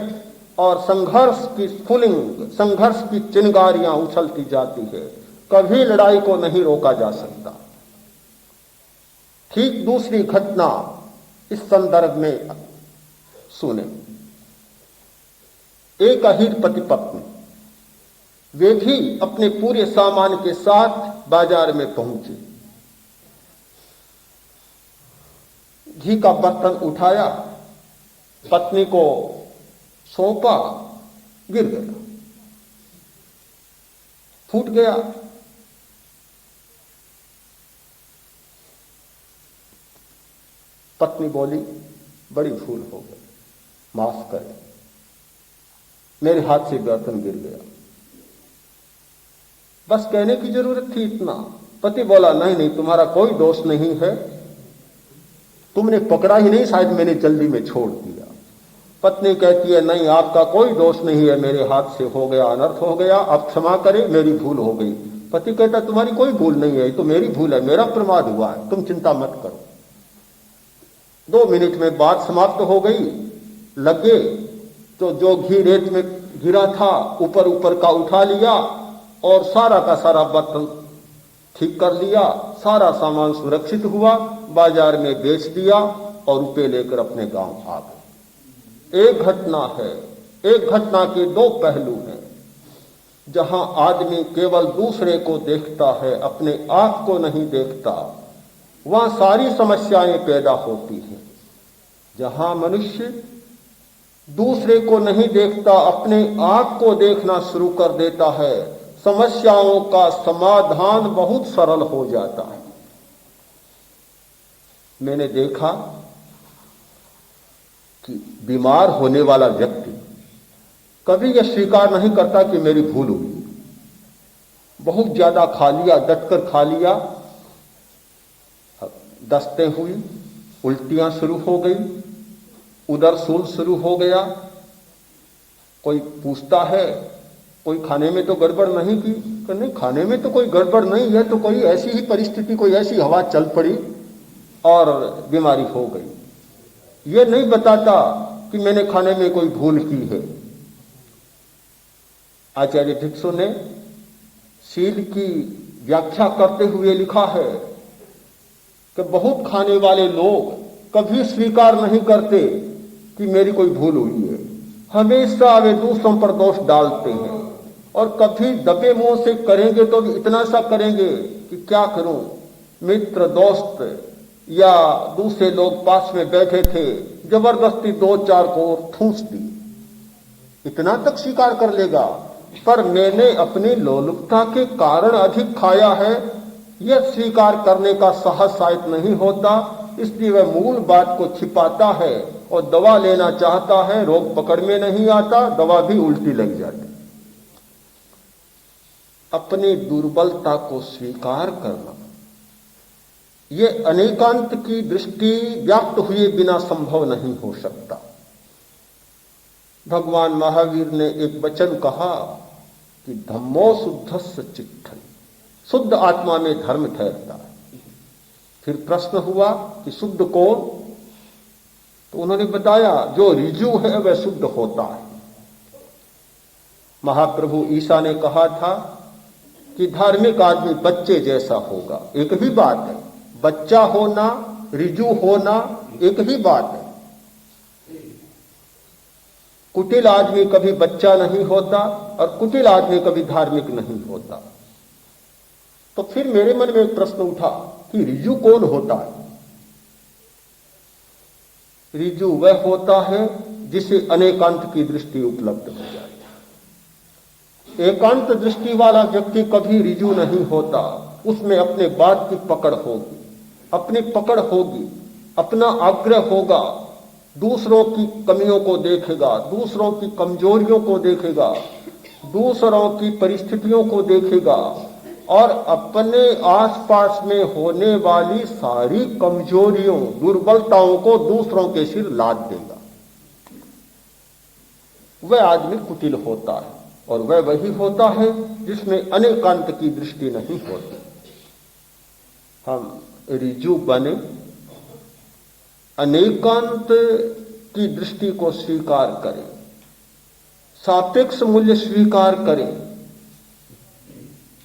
और संघर्ष की स्फुलिंग, संघर्ष की चिंगारियां उछलती जाती है। कभी लड़ाई को नहीं रोका जा सकता। ठीक दूसरी घटना इस संदर्भ में सुने। एक अहीर पति पत्नी, वे भी अपने पूरे सामान के साथ बाजार में पहुंचे। घी का बर्तन उठाया, पत्नी को सौंपा, गिर गया, फूट गया। पत्नी बोली, बड़ी भूल हो गई, माफ करें, मेरे हाथ से बर्तन गिर गया। बस कहने की जरूरत थी इतना। पति बोला, नहीं नहीं, तुम्हारा कोई दोष नहीं है, तुमने पकड़ा ही नहीं, शायद मैंने जल्दी में छोड़ दिया। पत्नी कहती है, नहीं, आपका कोई दोष नहीं है, मेरे हाथ से हो गया, अनर्थ हो गया, आप क्षमा करें, मेरी भूल हो गई। पति कहता, तुम्हारी कोई भूल नहीं है, तो मेरी भूल है, मेरा प्रमाद हुआ है, तुम चिंता मत करो। 2 मिनट में बात समाप्त हो गई। लगे तो जो घी रेत में गिरा था ऊपर ऊपर का उठा लिया और सारा का सारा बर्तन ठीक कर लिया, सारा सामान सुरक्षित हुआ, बाजार में बेच दिया और रुपए लेकर अपने गांव आ गए। एक घटना है, एक घटना के दो पहलू हैं। जहां आदमी केवल दूसरे को देखता है, अपने आप को नहीं देखता, वहां सारी समस्याएं पैदा होती हैं। जहां मनुष्य दूसरे को नहीं देखता, अपने आप को देखना शुरू कर देता है, समस्याओं का समाधान बहुत सरल हो जाता है। मैंने देखा कि बीमार होने वाला व्यक्ति कभी यह स्वीकार नहीं करता कि मेरी भूल हुई, बहुत ज्यादा खा लिया, डटकर खा लिया, दस्तें हुई, उल्टियां शुरू हो गई, उदर शूल शुरू हो गया। कोई पूछता है कोई खाने में तो गड़बड़ नहीं की? नहीं, खाने में तो कोई गड़बड़ नहीं है, तो कोई ऐसी ही परिस्थिति, कोई ऐसी हवा चल पड़ी और बीमारी हो गई। ये नहीं बताता कि मैंने खाने में कोई भूल की है। आचार्य भिक्षु ने शील की व्याख्या करते हुए लिखा है कि बहुत खाने वाले लोग कभी स्वीकार नहीं करते कि मेरी कोई भूल हुई है, हमेशा वे दूसरों पर दोष डालते हैं, और कभी दबे मुंह से करेंगे तो भी इतना सा करेंगे कि क्या करूं, मित्र दोस्त या दूसरे लोग पास में बैठे थे, जबरदस्ती दो चार को ठूंस दी, इतना तक स्वीकार कर लेगा। पर मैंने अपनी लोलुपता के कारण अधिक खाया है, यह स्वीकार करने का साहस शायद नहीं होता, इसलिए वह मूल बात को छिपाता है और दवा लेना चाहता है। रोग पकड़ में नहीं आता, दवा भी उल्टी लग जाती। अपनी दुर्बलता को स्वीकार करना, यह अनेकांत की दृष्टि व्याप्त हुए बिना संभव नहीं हो सकता। भगवान महावीर ने एक वचन कहा कि धम्मो शुद्धस्य चित्तः, शुद्ध आत्मा में धर्म ठहरता है। फिर प्रश्न हुआ कि शुद्ध कौन? तो उन्होंने बताया जो ऋजु है वह शुद्ध होता है। महाप्रभु ईसा ने कहा था कि धार्मिक आदमी बच्चे जैसा होगा। एक ही बात है, बच्चा होना, ऋजु होना एक ही बात है। कुटिल आदमी कभी बच्चा नहीं होता और कुटिल आदमी कभी धार्मिक नहीं होता। तो फिर मेरे मन में एक प्रश्न उठा कि ऋजु कौन होता है? ऋजु वह होता है जिसे अनेकांत की दृष्टि उपलब्ध हो जाए। एकांत दृष्टि वाला व्यक्ति कभी ऋजु नहीं होता, उसमें अपने बात की पकड़ होगी, अपनी पकड़ होगी, अपना आग्रह होगा, दूसरों की कमियों को देखेगा, दूसरों की कमजोरियों को देखेगा, दूसरों की परिस्थितियों को देखेगा और अपने आसपास में होने वाली सारी कमजोरियों, दुर्बलताओं को दूसरों के सिर लाद देगा। वह आदमी कुटिल होता है और वह वही होता है जिसमें अनेकांत की दृष्टि नहीं होती। हम ऋजु बने, अनेकांत की दृष्टि को स्वीकार करें, सापेक्ष मूल्य स्वीकार करें,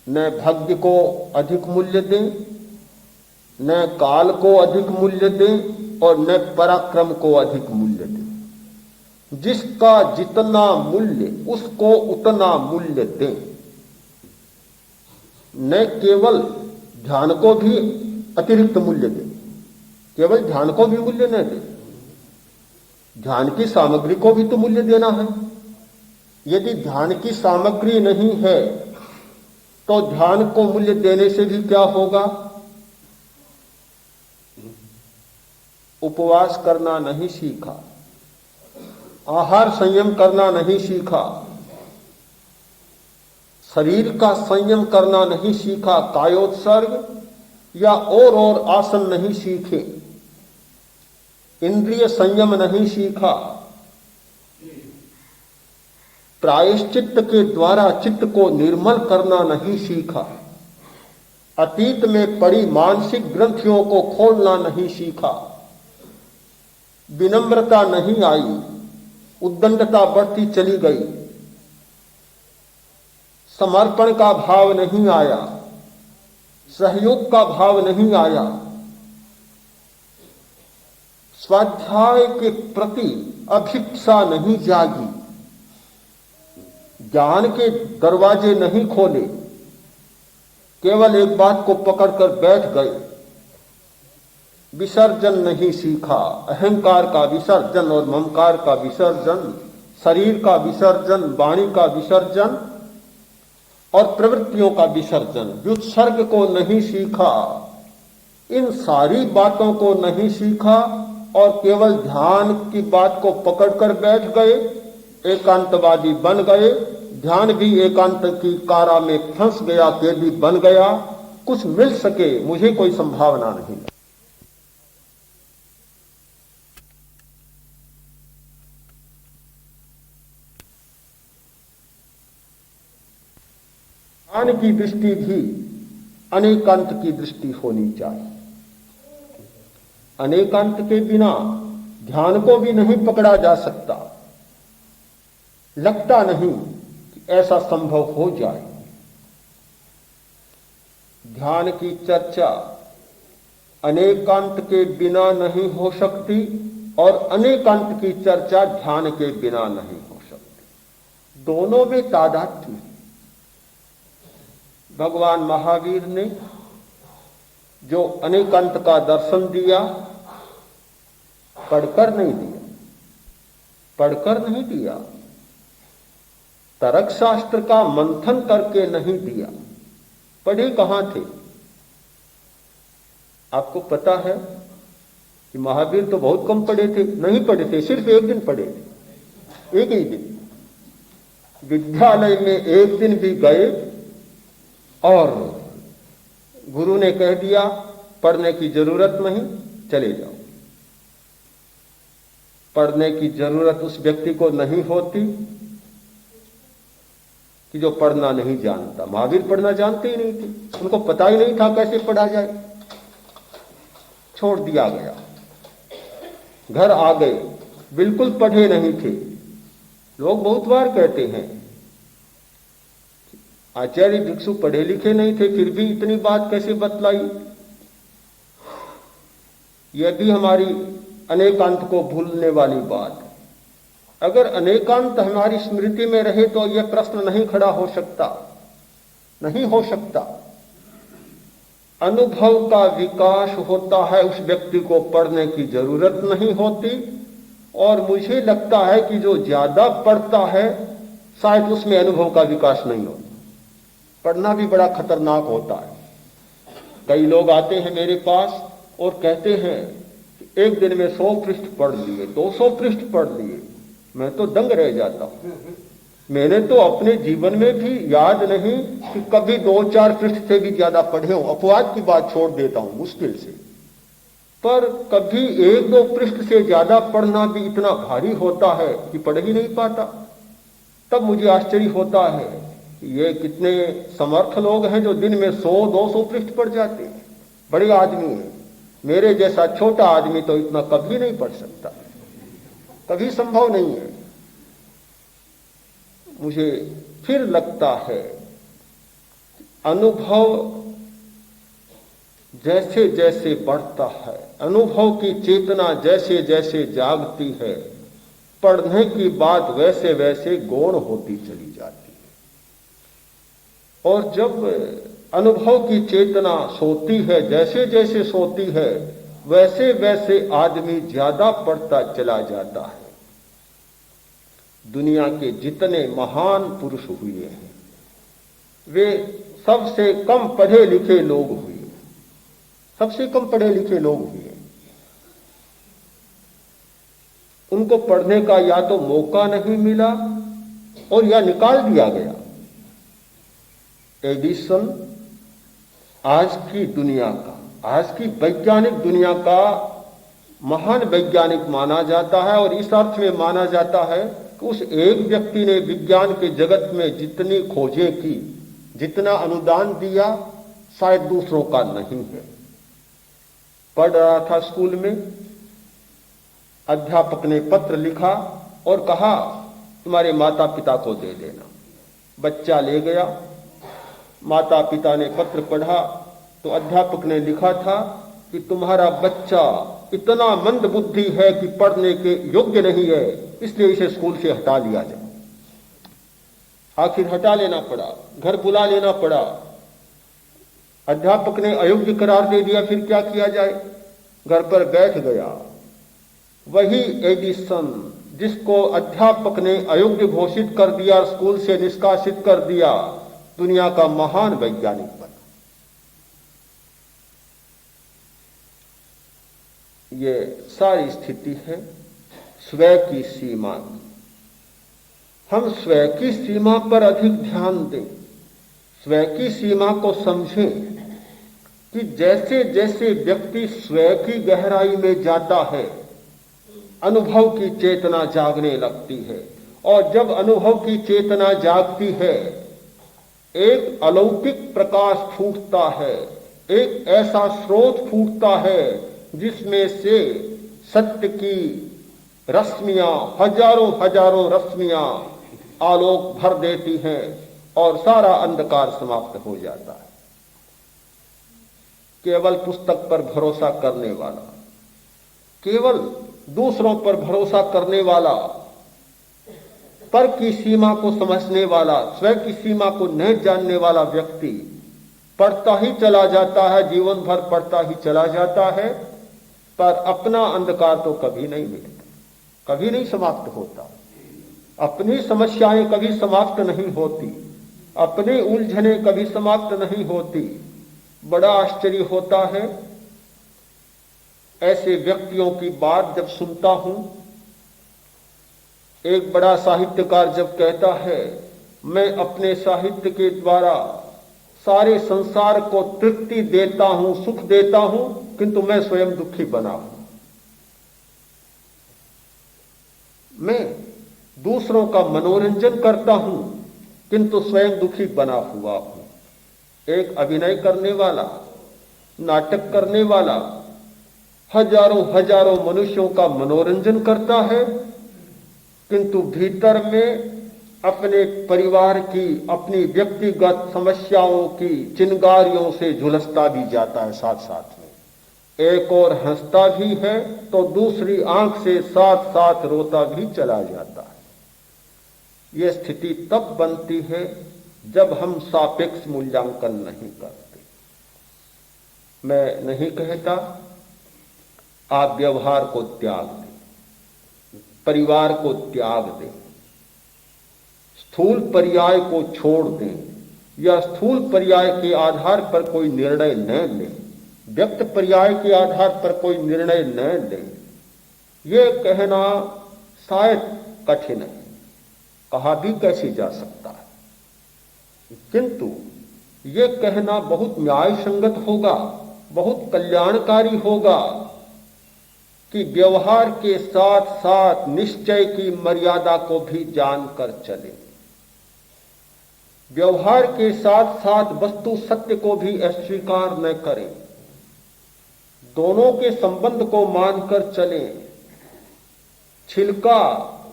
न भाग्य को अधिक मूल्य दें, न काल को अधिक मूल्य दें और न पराक्रम को अधिक मूल्य दें। जिसका जितना मूल्य उसको उतना मूल्य दें। न केवल ध्यान को भी अतिरिक्त मूल्य दें, केवल ध्यान को भी मूल्य न दें, ध्यान की सामग्री को भी तो मूल्य देना है। यदि ध्यान की सामग्री नहीं है तो ध्यान को मूल्य देने से भी क्या होगा? उपवास करना नहीं सीखा, आहार संयम करना नहीं सीखा, शरीर का संयम करना नहीं सीखा, कायोत्सर्ग या और आसन नहीं सीखे, इंद्रिय संयम नहीं सीखा, प्रायश्चित्त के द्वारा चित्त को निर्मल करना नहीं सीखा, अतीत में पड़ी मानसिक ग्रंथियों को खोलना नहीं सीखा, विनम्रता नहीं आई, उद्दंडता बढ़ती चली गई, समर्पण का भाव नहीं आया, सहयोग का भाव नहीं आया, स्वाध्याय के प्रति अभिप्सा नहीं जागी, ज्ञान के दरवाजे नहीं खोले, केवल एक बात को पकड़कर बैठ गए, विसर्जन नहीं सीखा, अहंकार का विसर्जन और ममकार का विसर्जन, शरीर का विसर्जन, वाणी का विसर्जन और प्रवृत्तियों का विसर्जन, व्युत्सर्ग को नहीं सीखा, इन सारी बातों को नहीं सीखा और केवल ध्यान की बात को पकड़कर बैठ गए, एकांतवादी बन गए, ध्यान भी एकांत की कारा में फंस गया, कैदी बन गया, कुछ मिल सके मुझे कोई संभावना नहीं। ध्यान की दृष्टि भी अनेकांत की दृष्टि होनी चाहिए। अनेकांत के बिना ध्यान को भी नहीं पकड़ा जा सकता। लगता नहीं कि ऐसा संभव हो जाए। ध्यान की चर्चा अनेकांत के बिना नहीं हो सकती और अनेकांत की चर्चा ध्यान के बिना नहीं हो सकती। दोनों में तादात्म्य है। भगवान महावीर ने जो अनेकांत का दर्शन दिया, पढ़कर नहीं दिया, पढ़कर नहीं दिया, तर्क शास्त्र का मंथन करके नहीं दिया। पढ़े कहां थे? आपको पता है कि महावीर तो बहुत कम पढ़े थे। नहीं पढ़े थे, सिर्फ एक दिन पढ़े थे, एक ही दिन। विद्यालय में एक दिन भी गए और गुरु ने कह दिया पढ़ने की जरूरत नहीं, चले जाओ। पढ़ने की जरूरत उस व्यक्ति को नहीं होती कि जो पढ़ना नहीं जानता। महावीर पढ़ना जानते ही नहीं थे, उनको पता ही नहीं था कैसे पढ़ा जाए। छोड़ दिया गया, घर आ गए, बिल्कुल पढ़े नहीं थे। लोग बहुत बार कहते हैं आचार्य भिक्षु पढ़े लिखे नहीं थे, फिर भी इतनी बात कैसे बतलाई। यह भी हमारी अनेकांत को भूलने वाली बात है। अगर अनेकांत हमारी स्मृति में रहे तो यह प्रश्न नहीं खड़ा हो सकता, नहीं हो सकता। अनुभव का विकास होता है, उस व्यक्ति को पढ़ने की जरूरत नहीं होती। और मुझे लगता है कि जो ज्यादा पढ़ता है शायद उसमें अनुभव का विकास नहीं होता। पढ़ना भी बड़ा खतरनाक होता है। कई लोग आते हैं मेरे पास और कहते हैं कि एक दिन में 100 पृष्ठ पढ़ लिए, 200 पृष्ठ पढ़ लिए। मैं तो दंग रह जाता हूं। मैंने तो अपने जीवन में भी याद नहीं कि कभी 2-4 पृष्ठ से भी ज्यादा पढ़े हो। अपवाद की बात छोड़ देता हूं मुश्किल से, पर कभी 1-2 पृष्ठ से ज्यादा पढ़ना भी इतना भारी होता है कि पढ़ ही नहीं पाता। तब मुझे आश्चर्य होता है ये कितने समर्थ लोग हैं जो दिन में 100-200 पृष्ठ पढ़ जाते हैं। बड़े आदमी हैं। मेरे जैसा छोटा आदमी तो इतना कभी नहीं पढ़ सकता, कभी संभव नहीं है। मुझे फिर लगता है अनुभव जैसे जैसे बढ़ता है, अनुभव की चेतना जैसे जैसे जागती है, पढ़ने की बात वैसे वैसे गौण होती चली जाती है। और जब अनुभव की चेतना सोती है, जैसे जैसे सोती है, वैसे वैसे आदमी ज्यादा पढ़ता चला जाता है। दुनिया के जितने महान पुरुष हुए हैं वे सबसे कम पढ़े लिखे लोग हुए, सबसे कम पढ़े लिखे लोग हुए। उनको पढ़ने का या तो मौका नहीं मिला और या निकाल दिया गया। एडिसन आज की दुनिया का, आज की वैज्ञानिक दुनिया का महान वैज्ञानिक माना जाता है और इस अर्थ में माना जाता है कि उस एक व्यक्ति ने विज्ञान के जगत में जितनी खोजें की, जितना अनुदान दिया, शायद दूसरों का नहीं है। पढ़ रहा था स्कूल में, अध्यापक ने पत्र लिखा और कहा तुम्हारे माता पिता को दे देना। बच्चा ले गया, माता पिता ने पत्र पढ़ा तो अध्यापक ने लिखा था कि तुम्हारा बच्चा इतना मंद बुद्धि है कि पढ़ने के योग्य नहीं है, इसलिए इसे स्कूल से हटा लिया जाए। आखिर हटा लेना पड़ा, घर बुला लेना पड़ा, अध्यापक ने अयोग्य करार दे दिया, फिर क्या किया जाए? घर पर बैठ गया। वही एडिसन जिसको अध्यापक ने अयोग्य घोषित कर दिया, स्कूल से निष्कासित कर दिया, दुनिया का महान वैज्ञानिक बना। ये सारी स्थिति है स्वयं की सीमा की। हम स्वयं की सीमा पर अधिक ध्यान दें, स्वयं की सीमा को समझें कि जैसे जैसे व्यक्ति स्वयं की गहराई में जाता है, अनुभव की चेतना जागने लगती है, और जब अनुभव की चेतना जागती है, एक अलौकिक प्रकाश फूटता है, एक ऐसा स्रोत फूटता है जिसमें से सत्य की रश्मियां, हजारों हजारों रश्मियां आलोक भर देती हैं और सारा अंधकार समाप्त हो जाता है। केवल पुस्तक पर भरोसा करने वाला, केवल दूसरों पर भरोसा करने वाला, पर की सीमा को समझने वाला, स्वयं की सीमा को न जानने वाला व्यक्ति पढ़ता ही चला जाता है, जीवन भर पढ़ता ही चला जाता है, पर अपना अंधकार तो कभी नहीं मिटता, कभी नहीं समाप्त होता। अपनी समस्याएं कभी समाप्त नहीं होती, अपनी उलझने कभी समाप्त नहीं होती। बड़ा आश्चर्य होता है ऐसे व्यक्तियों की बात जब सुनता हूं। एक बड़ा साहित्यकार जब कहता है, मैं अपने साहित्य के द्वारा सारे संसार को तृप्ति देता हूं, सुख देता हूं, किंतु मैं स्वयं दुखी बना हूं। मैं दूसरों का मनोरंजन करता हूं, किंतु स्वयं दुखी बना हुआ हूं। एक अभिनय करने वाला, नाटक करने वाला हजारों हजारों मनुष्यों का मनोरंजन करता है, किंतु भीतर में अपने परिवार की, अपनी व्यक्तिगत समस्याओं की चिंगारियों से झुलसता भी जाता है। साथ साथ में एक और हंसता भी है तो दूसरी आंख से साथ साथ रोता भी चला जाता है। यह स्थिति तब बनती है जब हम सापेक्ष मूल्यांकन नहीं करते। मैं नहीं कहता आप व्यवहार को त्याग दें, परिवार को त्याग दें, स्थूल पर्याय को छोड़ दें, या स्थूल पर्याय के आधार पर कोई निर्णय न लें, व्यक्त पर्याय के आधार पर कोई निर्णय न लें। यह कहना शायद कठिन है, कहा भी कैसे जा सकता है, किंतु यह कहना बहुत न्याय संगत होगा, बहुत कल्याणकारी होगा कि व्यवहार के साथ साथ निश्चय की मर्यादा को भी जानकर चले, व्यवहार के साथ साथ वस्तु सत्य को भी अस्वीकार न करें, दोनों के संबंध को मानकर चलें, छिलका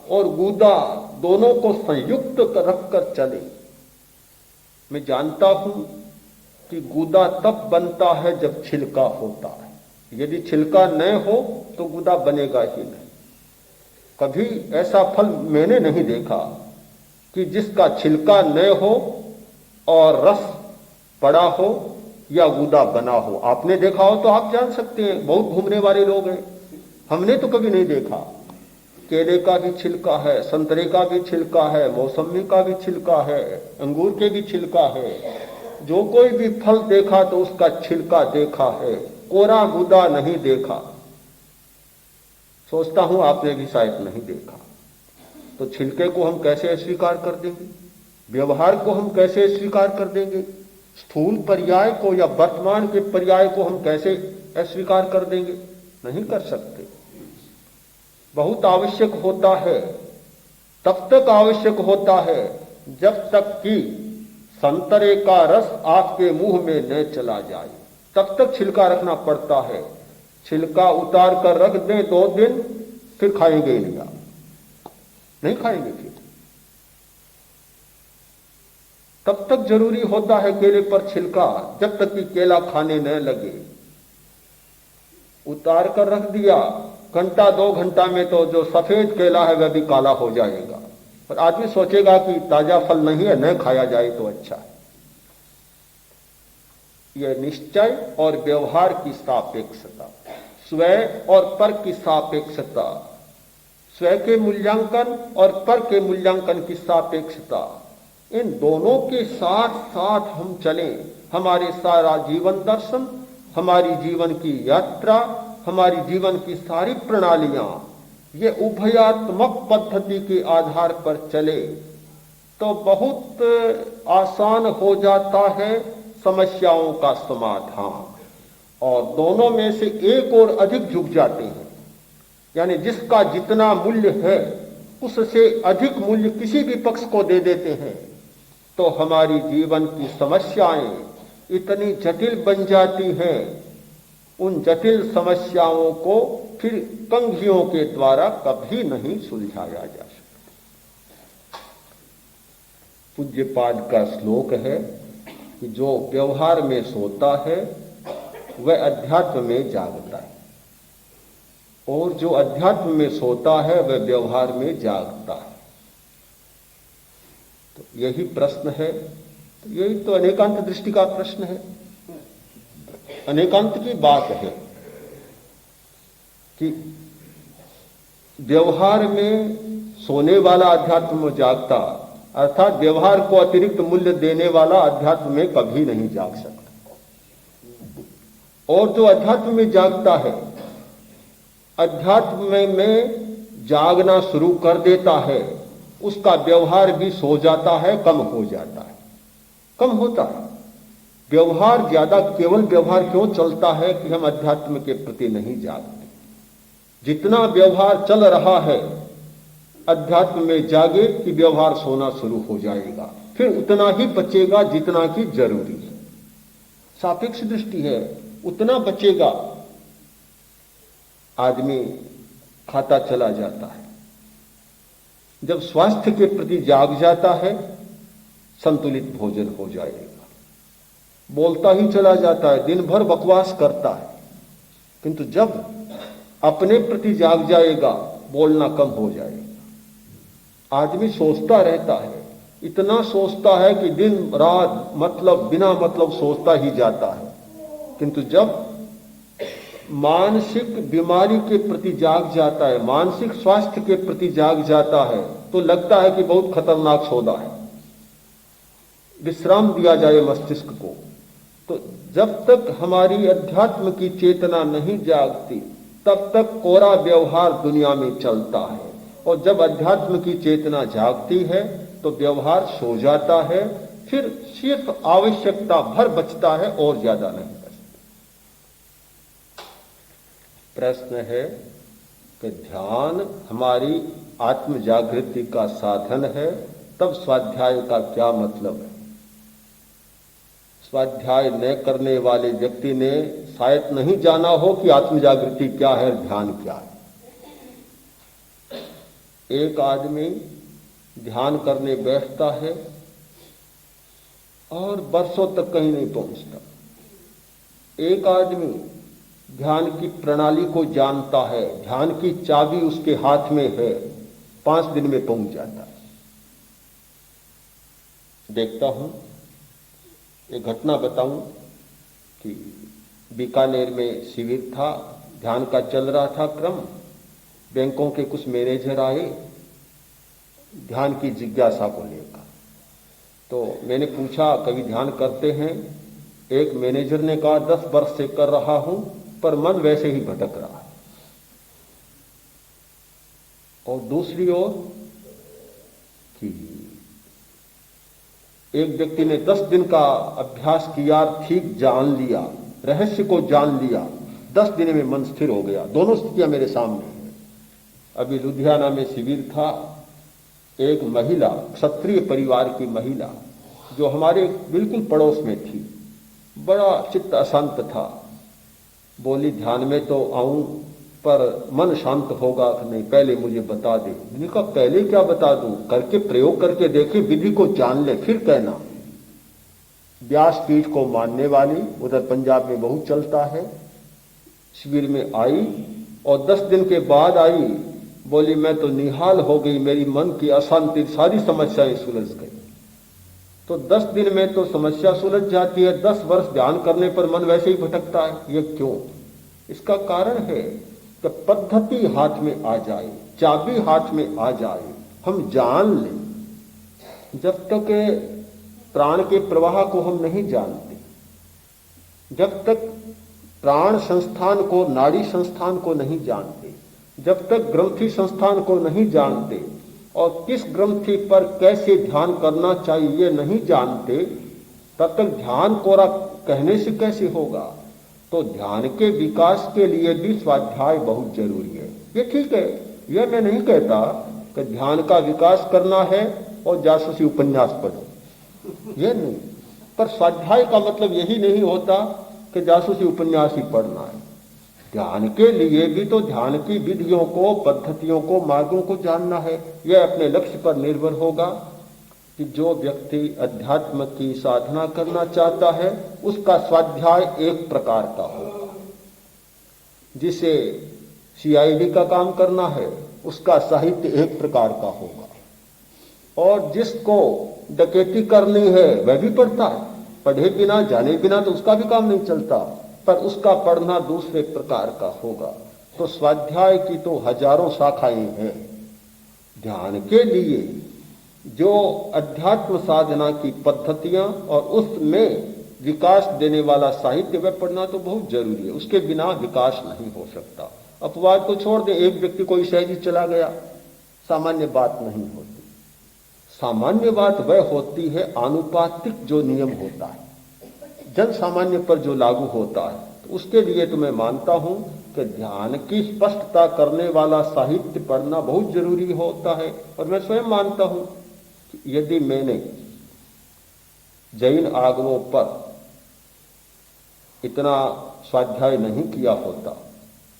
और गूदा दोनों को संयुक्त रखकर चलें। मैं जानता हूं कि गूदा तब बनता है जब छिलका होता है, यदि छिलका न हो तो गूदा बनेगा ही नहीं। कभी ऐसा फल मैंने नहीं देखा कि जिसका छिलका न हो और रस पड़ा हो या गूदा बना हो। आपने देखा हो तो आप जान सकते हैं, बहुत घूमने वाले लोग हैं, हमने तो कभी नहीं देखा। केले का भी छिलका है, संतरे का भी छिलका है, मौसमी का भी छिलका है, अंगूर के भी छिलका है। जो कोई भी फल देखा तो उसका छिलका देखा है, कोरा गूदा नहीं देखा। सोचता हूं आपने भी शायद नहीं देखा। तो छिलके को हम कैसे अस्वीकार कर देंगे, व्यवहार को हम कैसे अस्वीकार कर देंगे, स्थूल पर्याय को या वर्तमान के पर्याय को हम कैसे अस्वीकार कर देंगे? नहीं कर सकते। बहुत आवश्यक होता है, तब तक आवश्यक होता है जब तक कि संतरे का रस आपके मुंह में न चला जाए, तब तक छिलका रखना पड़ता है। छिलका उतार कर रख दें 2 दिन, फिर खाएंगे नहीं, आप नहीं खाएंगे फिर। तब तक जरूरी होता है केले पर छिलका, जब तक कि केला खाने न लगे। उतार कर रख दिया, घंटा 2 घंटा में तो जो सफेद केला है वह भी काला हो जाएगा। पर आदमी सोचेगा कि ताजा फल नहीं है, न खाया जाए तो अच्छा है। यह निश्चय और व्यवहार की सापेक्षता, स्वयं और पर की सापेक्षता, स्वयं के मूल्यांकन और पर के मूल्यांकन की सापेक्षता, इन दोनों के साथ साथ हम चलें, हमारे सारा जीवन दर्शन, हमारी जीवन की यात्रा, हमारी जीवन की सारी प्रणालियां ये उभयात्मक पद्धति के आधार पर चले तो बहुत आसान हो जाता है समस्याओं का समाधान। और दोनों में से एक और अधिक झुक जाते हैं, यानी जिसका जितना मूल्य है उससे अधिक मूल्य किसी भी पक्ष को दे देते हैं, तो हमारी जीवन की समस्याएं इतनी जटिल बन जाती हैं, उन जटिल समस्याओं को फिर कंघियों के द्वारा कभी नहीं सुलझाया जा सकता। पूज्यपाद का श्लोक है कि जो व्यवहार में सोता है वह अध्यात्म में जागता है, और जो अध्यात्म में सोता है वह व्यवहार में जागता है। तो यही प्रश्न है, तो यही तो अनेकांत दृष्टि का प्रश्न है, अनेकांत की बात है कि व्यवहार में सोने वाला अध्यात्म में जागता, अर्थात व्यवहार को अतिरिक्त मूल्य देने वाला अध्यात्म में कभी नहीं जाग सकता। और जो अध्यात्म में जागता है, अध्यात्म में जागना शुरू कर देता है, उसका व्यवहार भी सो जाता है, कम हो जाता है, कम होता है। व्यवहार ज्यादा केवल व्यवहार क्यों चलता है कि हम अध्यात्म के प्रति नहीं जागते। जितना व्यवहार चल रहा है अध्यात्म में जागे कि व्यवहार सोना शुरू हो जाएगा, फिर उतना ही बचेगा जितना की जरूरी है। सापेक्ष दृष्टि है, उतना बचेगा। आदमी खाता चला जाता है, जब स्वास्थ्य के प्रति जाग जाता है संतुलित भोजन हो जाएगा। बोलता ही चला जाता है, दिन भर बकवास करता है, किंतु जब अपने प्रति जाग जाएगा बोलना कम हो जाएगा। आदमी सोचता रहता है, इतना सोचता है कि दिन रात मतलब बिना मतलब सोचता ही जाता है, किंतु जब मानसिक बीमारी के प्रति जाग जाता है, मानसिक स्वास्थ्य के प्रति जाग जाता है, तो लगता है कि बहुत खतरनाक सौदा है, विश्राम दिया जाए मस्तिष्क को। तो जब तक हमारी अध्यात्म की चेतना नहीं जागती तब तक कोरा व्यवहार दुनिया में चलता है, और जब अध्यात्म की चेतना जागती है तो व्यवहार सो जाता है, फिर सिर्फ आवश्यकता भर बचता है और ज्यादा नहीं बचता। प्रश्न है कि ध्यान हमारी आत्म जागृति का साधन है, तब स्वाध्याय का क्या मतलब है। स्वाध्याय न करने वाले व्यक्ति ने शायद नहीं जाना हो कि आत्म जागृति क्या है, ध्यान क्या है। एक आदमी ध्यान करने बैठता है और बरसों तक कहीं नहीं पहुंचता। एक आदमी ध्यान की प्रणाली को जानता है, ध्यान की चाबी उसके हाथ में है, 5 दिन में पहुंच जाता है। देखता हूं, एक घटना बताऊं कि बीकानेर में शिविर था, ध्यान का चल रहा था क्रम। बैंकों के कुछ मैनेजर आए ध्यान की जिज्ञासा को लेकर, तो मैंने पूछा कभी ध्यान करते हैं। एक मैनेजर ने कहा 10 वर्ष से कर रहा हूं, पर मन वैसे ही भटक रहा है। और दूसरी ओर कि एक व्यक्ति ने 10 दिन का अभ्यास किया, ठीक जान लिया, रहस्य को जान लिया, 10 दिन में मन स्थिर हो गया। दोनों स्थितियां मेरे सामने हैं। अभी लुधियाना में शिविर था, एक महिला, क्षत्रिय परिवार की महिला जो हमारे बिल्कुल पड़ोस में थी, बड़ा चित्त अशांत था, बोली ध्यान में तो आऊं पर मन शांत होगा कि नहीं, पहले मुझे बता दे। मैंने कहा पहले क्या बता दूं, करके प्रयोग करके देखे, विधि को जान ले फिर कहना। व्यासपीठ को मानने वाली, उधर पंजाब में बहुत चलता है, शिविर में आई और 10 दिन के बाद आई, बोली मैं तो निहाल हो गई, मेरी मन की अशांति, सारी समस्याएं सुलझ गई। तो 10 दिन में तो समस्या सुलझ जाती है, 10 वर्ष ध्यान करने पर मन वैसे ही भटकता है। ये क्यों? इसका कारण है कि पद्धति हाथ में आ जाए, चाबी हाथ में आ जाए, हम जान लें। जब तक प्राण के प्रवाह को हम नहीं जानते, जब तक प्राण संस्थान को, नाड़ी संस्थान को नहीं जानते, जब तक ग्रंथि संस्थान को नहीं जानते और किस ग्रंथि पर कैसे ध्यान करना चाहिए नहीं जानते, तब तक ध्यान कोरा कहने से कैसे होगा। तो ध्यान के विकास के लिए भी स्वाध्याय बहुत जरूरी है। ये ठीक है, यह मैं नहीं कहता कि ध्यान का विकास करना है और जासूसी उपन्यास पढ़ो, ये नहीं। पर स्वाध्याय का मतलब यही नहीं होता कि जासूसी उपन्यास ही पढ़ना है। ध्यान के लिए भी तो ध्यान की विधियों को, पद्धतियों को, मार्गों को जानना है। यह अपने लक्ष्य पर निर्भर होगा कि जो व्यक्ति अध्यात्म की साधना करना चाहता है उसका स्वाध्याय एक प्रकार का होगा, जिसे सीआईडी का काम करना है उसका साहित्य एक प्रकार का होगा, और जिसको डकैती करनी है वह भी पढ़ता है। पढ़े बिना, जाने बिना तो उसका भी काम नहीं चलता, पर उसका पढ़ना दूसरे प्रकार का होगा। तो स्वाध्याय की तो हजारों शाखाएं हैं। ध्यान के लिए जो अध्यात्म साधना की पद्धतियां और उसमें विकास देने वाला साहित्य वह पढ़ना तो बहुत जरूरी है। उसके बिना विकास नहीं हो सकता। अपवाद को छोड़ दे, एक व्यक्ति कोई सहजी चला गया, सामान्य बात नहीं होती। सामान्य बात वह होती है आनुपातिक जो नियम होता है, जन सामान्य पर जो लागू होता है। तो उसके लिए तो मैं मानता हूं कि ध्यान की स्पष्टता करने वाला साहित्य पढ़ना बहुत जरूरी होता है। और मैं स्वयं मानता हूं कि यदि मैंने जैन आगमों पर इतना स्वाध्याय नहीं किया होता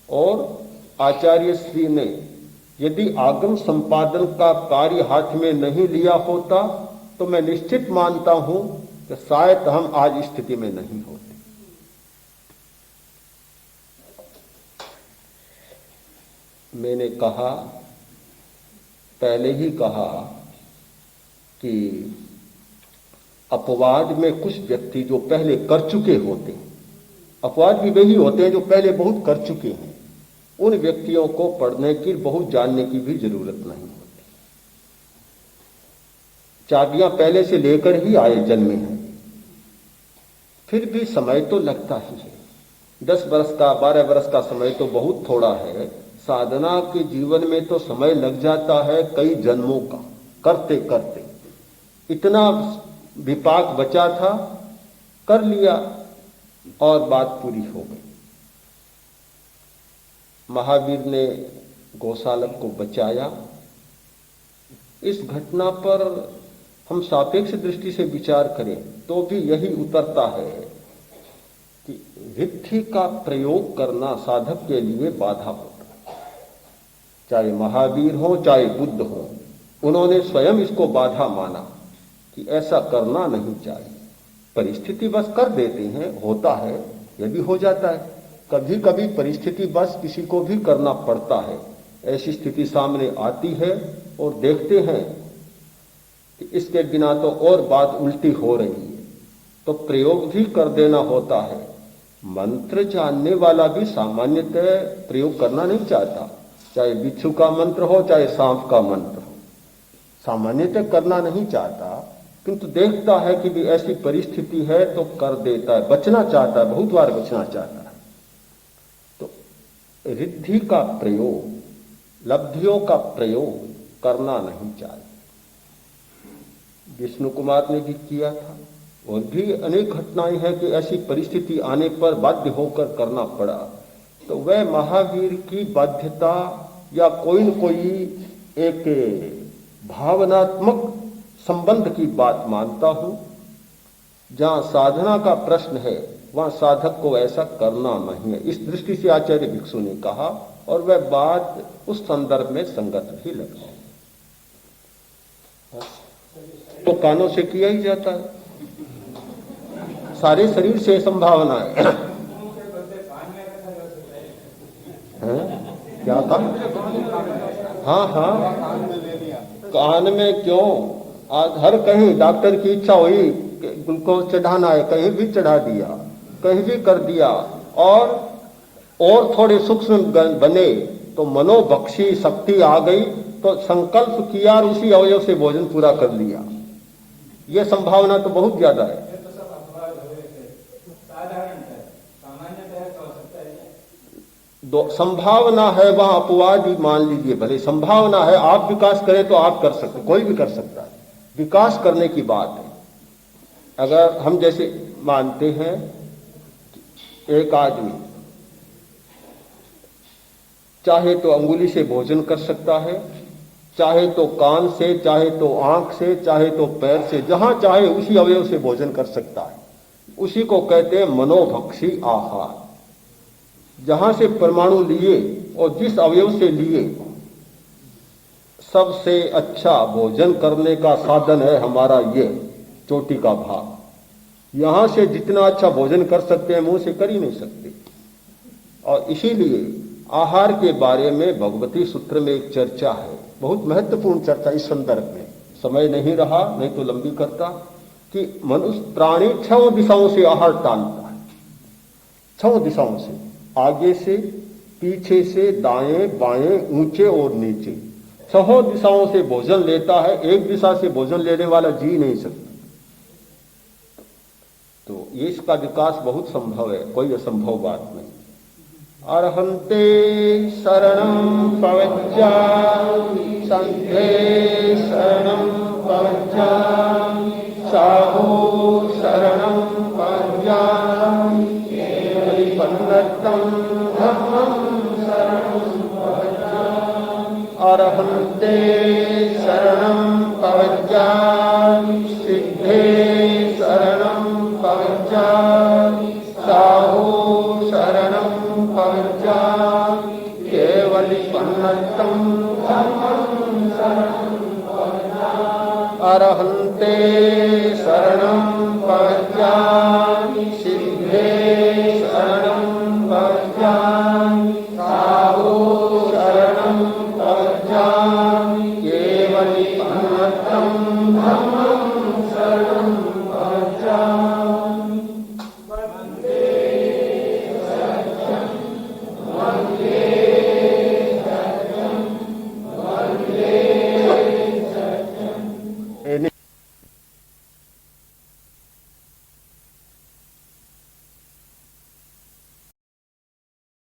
और आचार्य श्री ने यदि आगम संपादन का कार्य हाथ में नहीं लिया होता तो मैं निश्चित मानता हूं कि शायद हम आज इस स्थिति में नहीं होते। मैंने कहा, पहले ही कहा कि अपवाद में कुछ व्यक्ति जो पहले कर चुके होते हैं, अपवाद भी वही होते हैं जो पहले बहुत कर चुके हैं, उन व्यक्तियों को पढ़ने की, बहुत जानने की भी जरूरत नहीं होती। चाबियां पहले से लेकर ही आए जन्मे हैं, फिर भी समय तो लगता ही है। 10 वर्ष का, 12 वर्ष का समय तो बहुत थोड़ा है। साधना के जीवन में तो समय लग जाता है कई जन्मों का, करते करते। इतना विपाक बचा था, कर लिया और बात पूरी हो गई। महावीर ने गौशालक को बचाया। इस घटना पर हम सापेक्ष दृष्टि से विचार करें तो भी यही उतरता है कि विधि का प्रयोग करना साधक के लिए बाधा होता है। चाहे महावीर हो, चाहे बुद्ध हो, उन्होंने स्वयं इसको बाधा माना कि ऐसा करना नहीं चाहिए। परिस्थिति बस कर देते हैं, होता है, यह भी हो जाता है। कभी कभी परिस्थिति बस किसी को भी करना पड़ता है। ऐसी स्थिति सामने आती है और देखते हैं कि इसके बिना तो और बात उल्टी हो रही है, तो प्रयोग भी कर देना होता है। मंत्र जानने वाला भी सामान्यतः प्रयोग करना नहीं चाहता, चाहे बिच्छू का मंत्र हो, चाहे सांप का मंत्र हो, सामान्यतः करना नहीं चाहता, किंतु देखता है कि भी ऐसी परिस्थिति है तो कर देता है, बचना चाहता है, बहुत बार बचना चाहता है। तो रिद्धि का प्रयोग, लब्धियों का प्रयोग करना नहीं चाहिए। विष्णु कुमार ने भी किया था, और भी अनेक घटनाएं हैं कि ऐसी परिस्थिति आने पर बाध्य होकर करना पड़ा। तो वह महावीर की बाध्यता या कोई न कोई एक भावनात्मक संबंध की बात मानता हूं। जहां साधना का प्रश्न है वहां साधक को ऐसा करना नहीं है, इस दृष्टि से आचार्य भिक्षु ने कहा, और वह बात उस संदर्भ में संगत भी लगती है। तो कानों से किया ही जाता है, सारे शरीर से संभावना है। क्या था? हाँ हाँ, कान में क्यों, आज हर कहीं डॉक्टर की इच्छा हुई ग्लूकोज चढ़ाना है, कहीं भी चढ़ा दिया, कहीं भी कर दिया। और थोड़े सूक्ष्म बने तो मनोबक्षी शक्ति आ गई, तो संकल्प किया और उसी अवयव से भोजन पूरा कर लिया। यह संभावना तो बहुत ज्यादा है। संभावना है, वहां अपवाद ही मान लीजिए, भले संभावना है, आप विकास करें तो आप कर सकते, कोई भी कर सकता है, विकास करने की बात है। अगर हम जैसे मानते हैं एक आदमी चाहे तो अंगुली से भोजन कर सकता है, चाहे तो कान से, चाहे तो आंख से, चाहे तो पैर से, जहां चाहे उसी अवयव से भोजन कर सकता है। उसी को कहते हैं मनोभक्षी आहार। जहां से परमाणु लिए और जिस अवयव से लिए, सबसे अच्छा भोजन करने का साधन है हमारा ये चोटी का भाग। यहां से जितना अच्छा भोजन कर सकते हैं मुंह से कर ही नहीं सकते। और इसीलिए आहार के बारे में भगवती सूत्र में एक चर्चा है, बहुत महत्वपूर्ण चर्चा इस संदर्भ में। समय नहीं रहा, नहीं तो लंबी करता, कि मनुष्य प्राणी 6 दिशाओं से आहार टालता है। 6 दिशाओं से, आगे से, पीछे से, दाएं बाएं, ऊंचे और नीचे, 6 दिशाओं से भोजन लेता है। एक दिशा से भोजन लेने वाला जी नहीं सकता। तो ये इसका विकास बहुत संभव है, कोई असंभव बात नहीं। अर्हन्ते शरणं प्रवज्जामि, संघे शरणं प्रवज्जामि, साधु शरणं प्रवज्जामि, केवलिपन्नतं धम्मं शरणं प्रवज्जामि। अर्हन्ते शरणं प्रवज्जामि, सिद्धे शरणं प्रवज्जामि, साधु शरणं प्रवज्जामि, केवलिपन्नतं धम्मं शरणं प्रवज्जामि। अर्हन्ते शरणं प्रवज्जामि, सिद्धे शरणं प्रवज्जामि, साधु शरणं प्रवज्जामि, केवलिपन्नतं धम्मं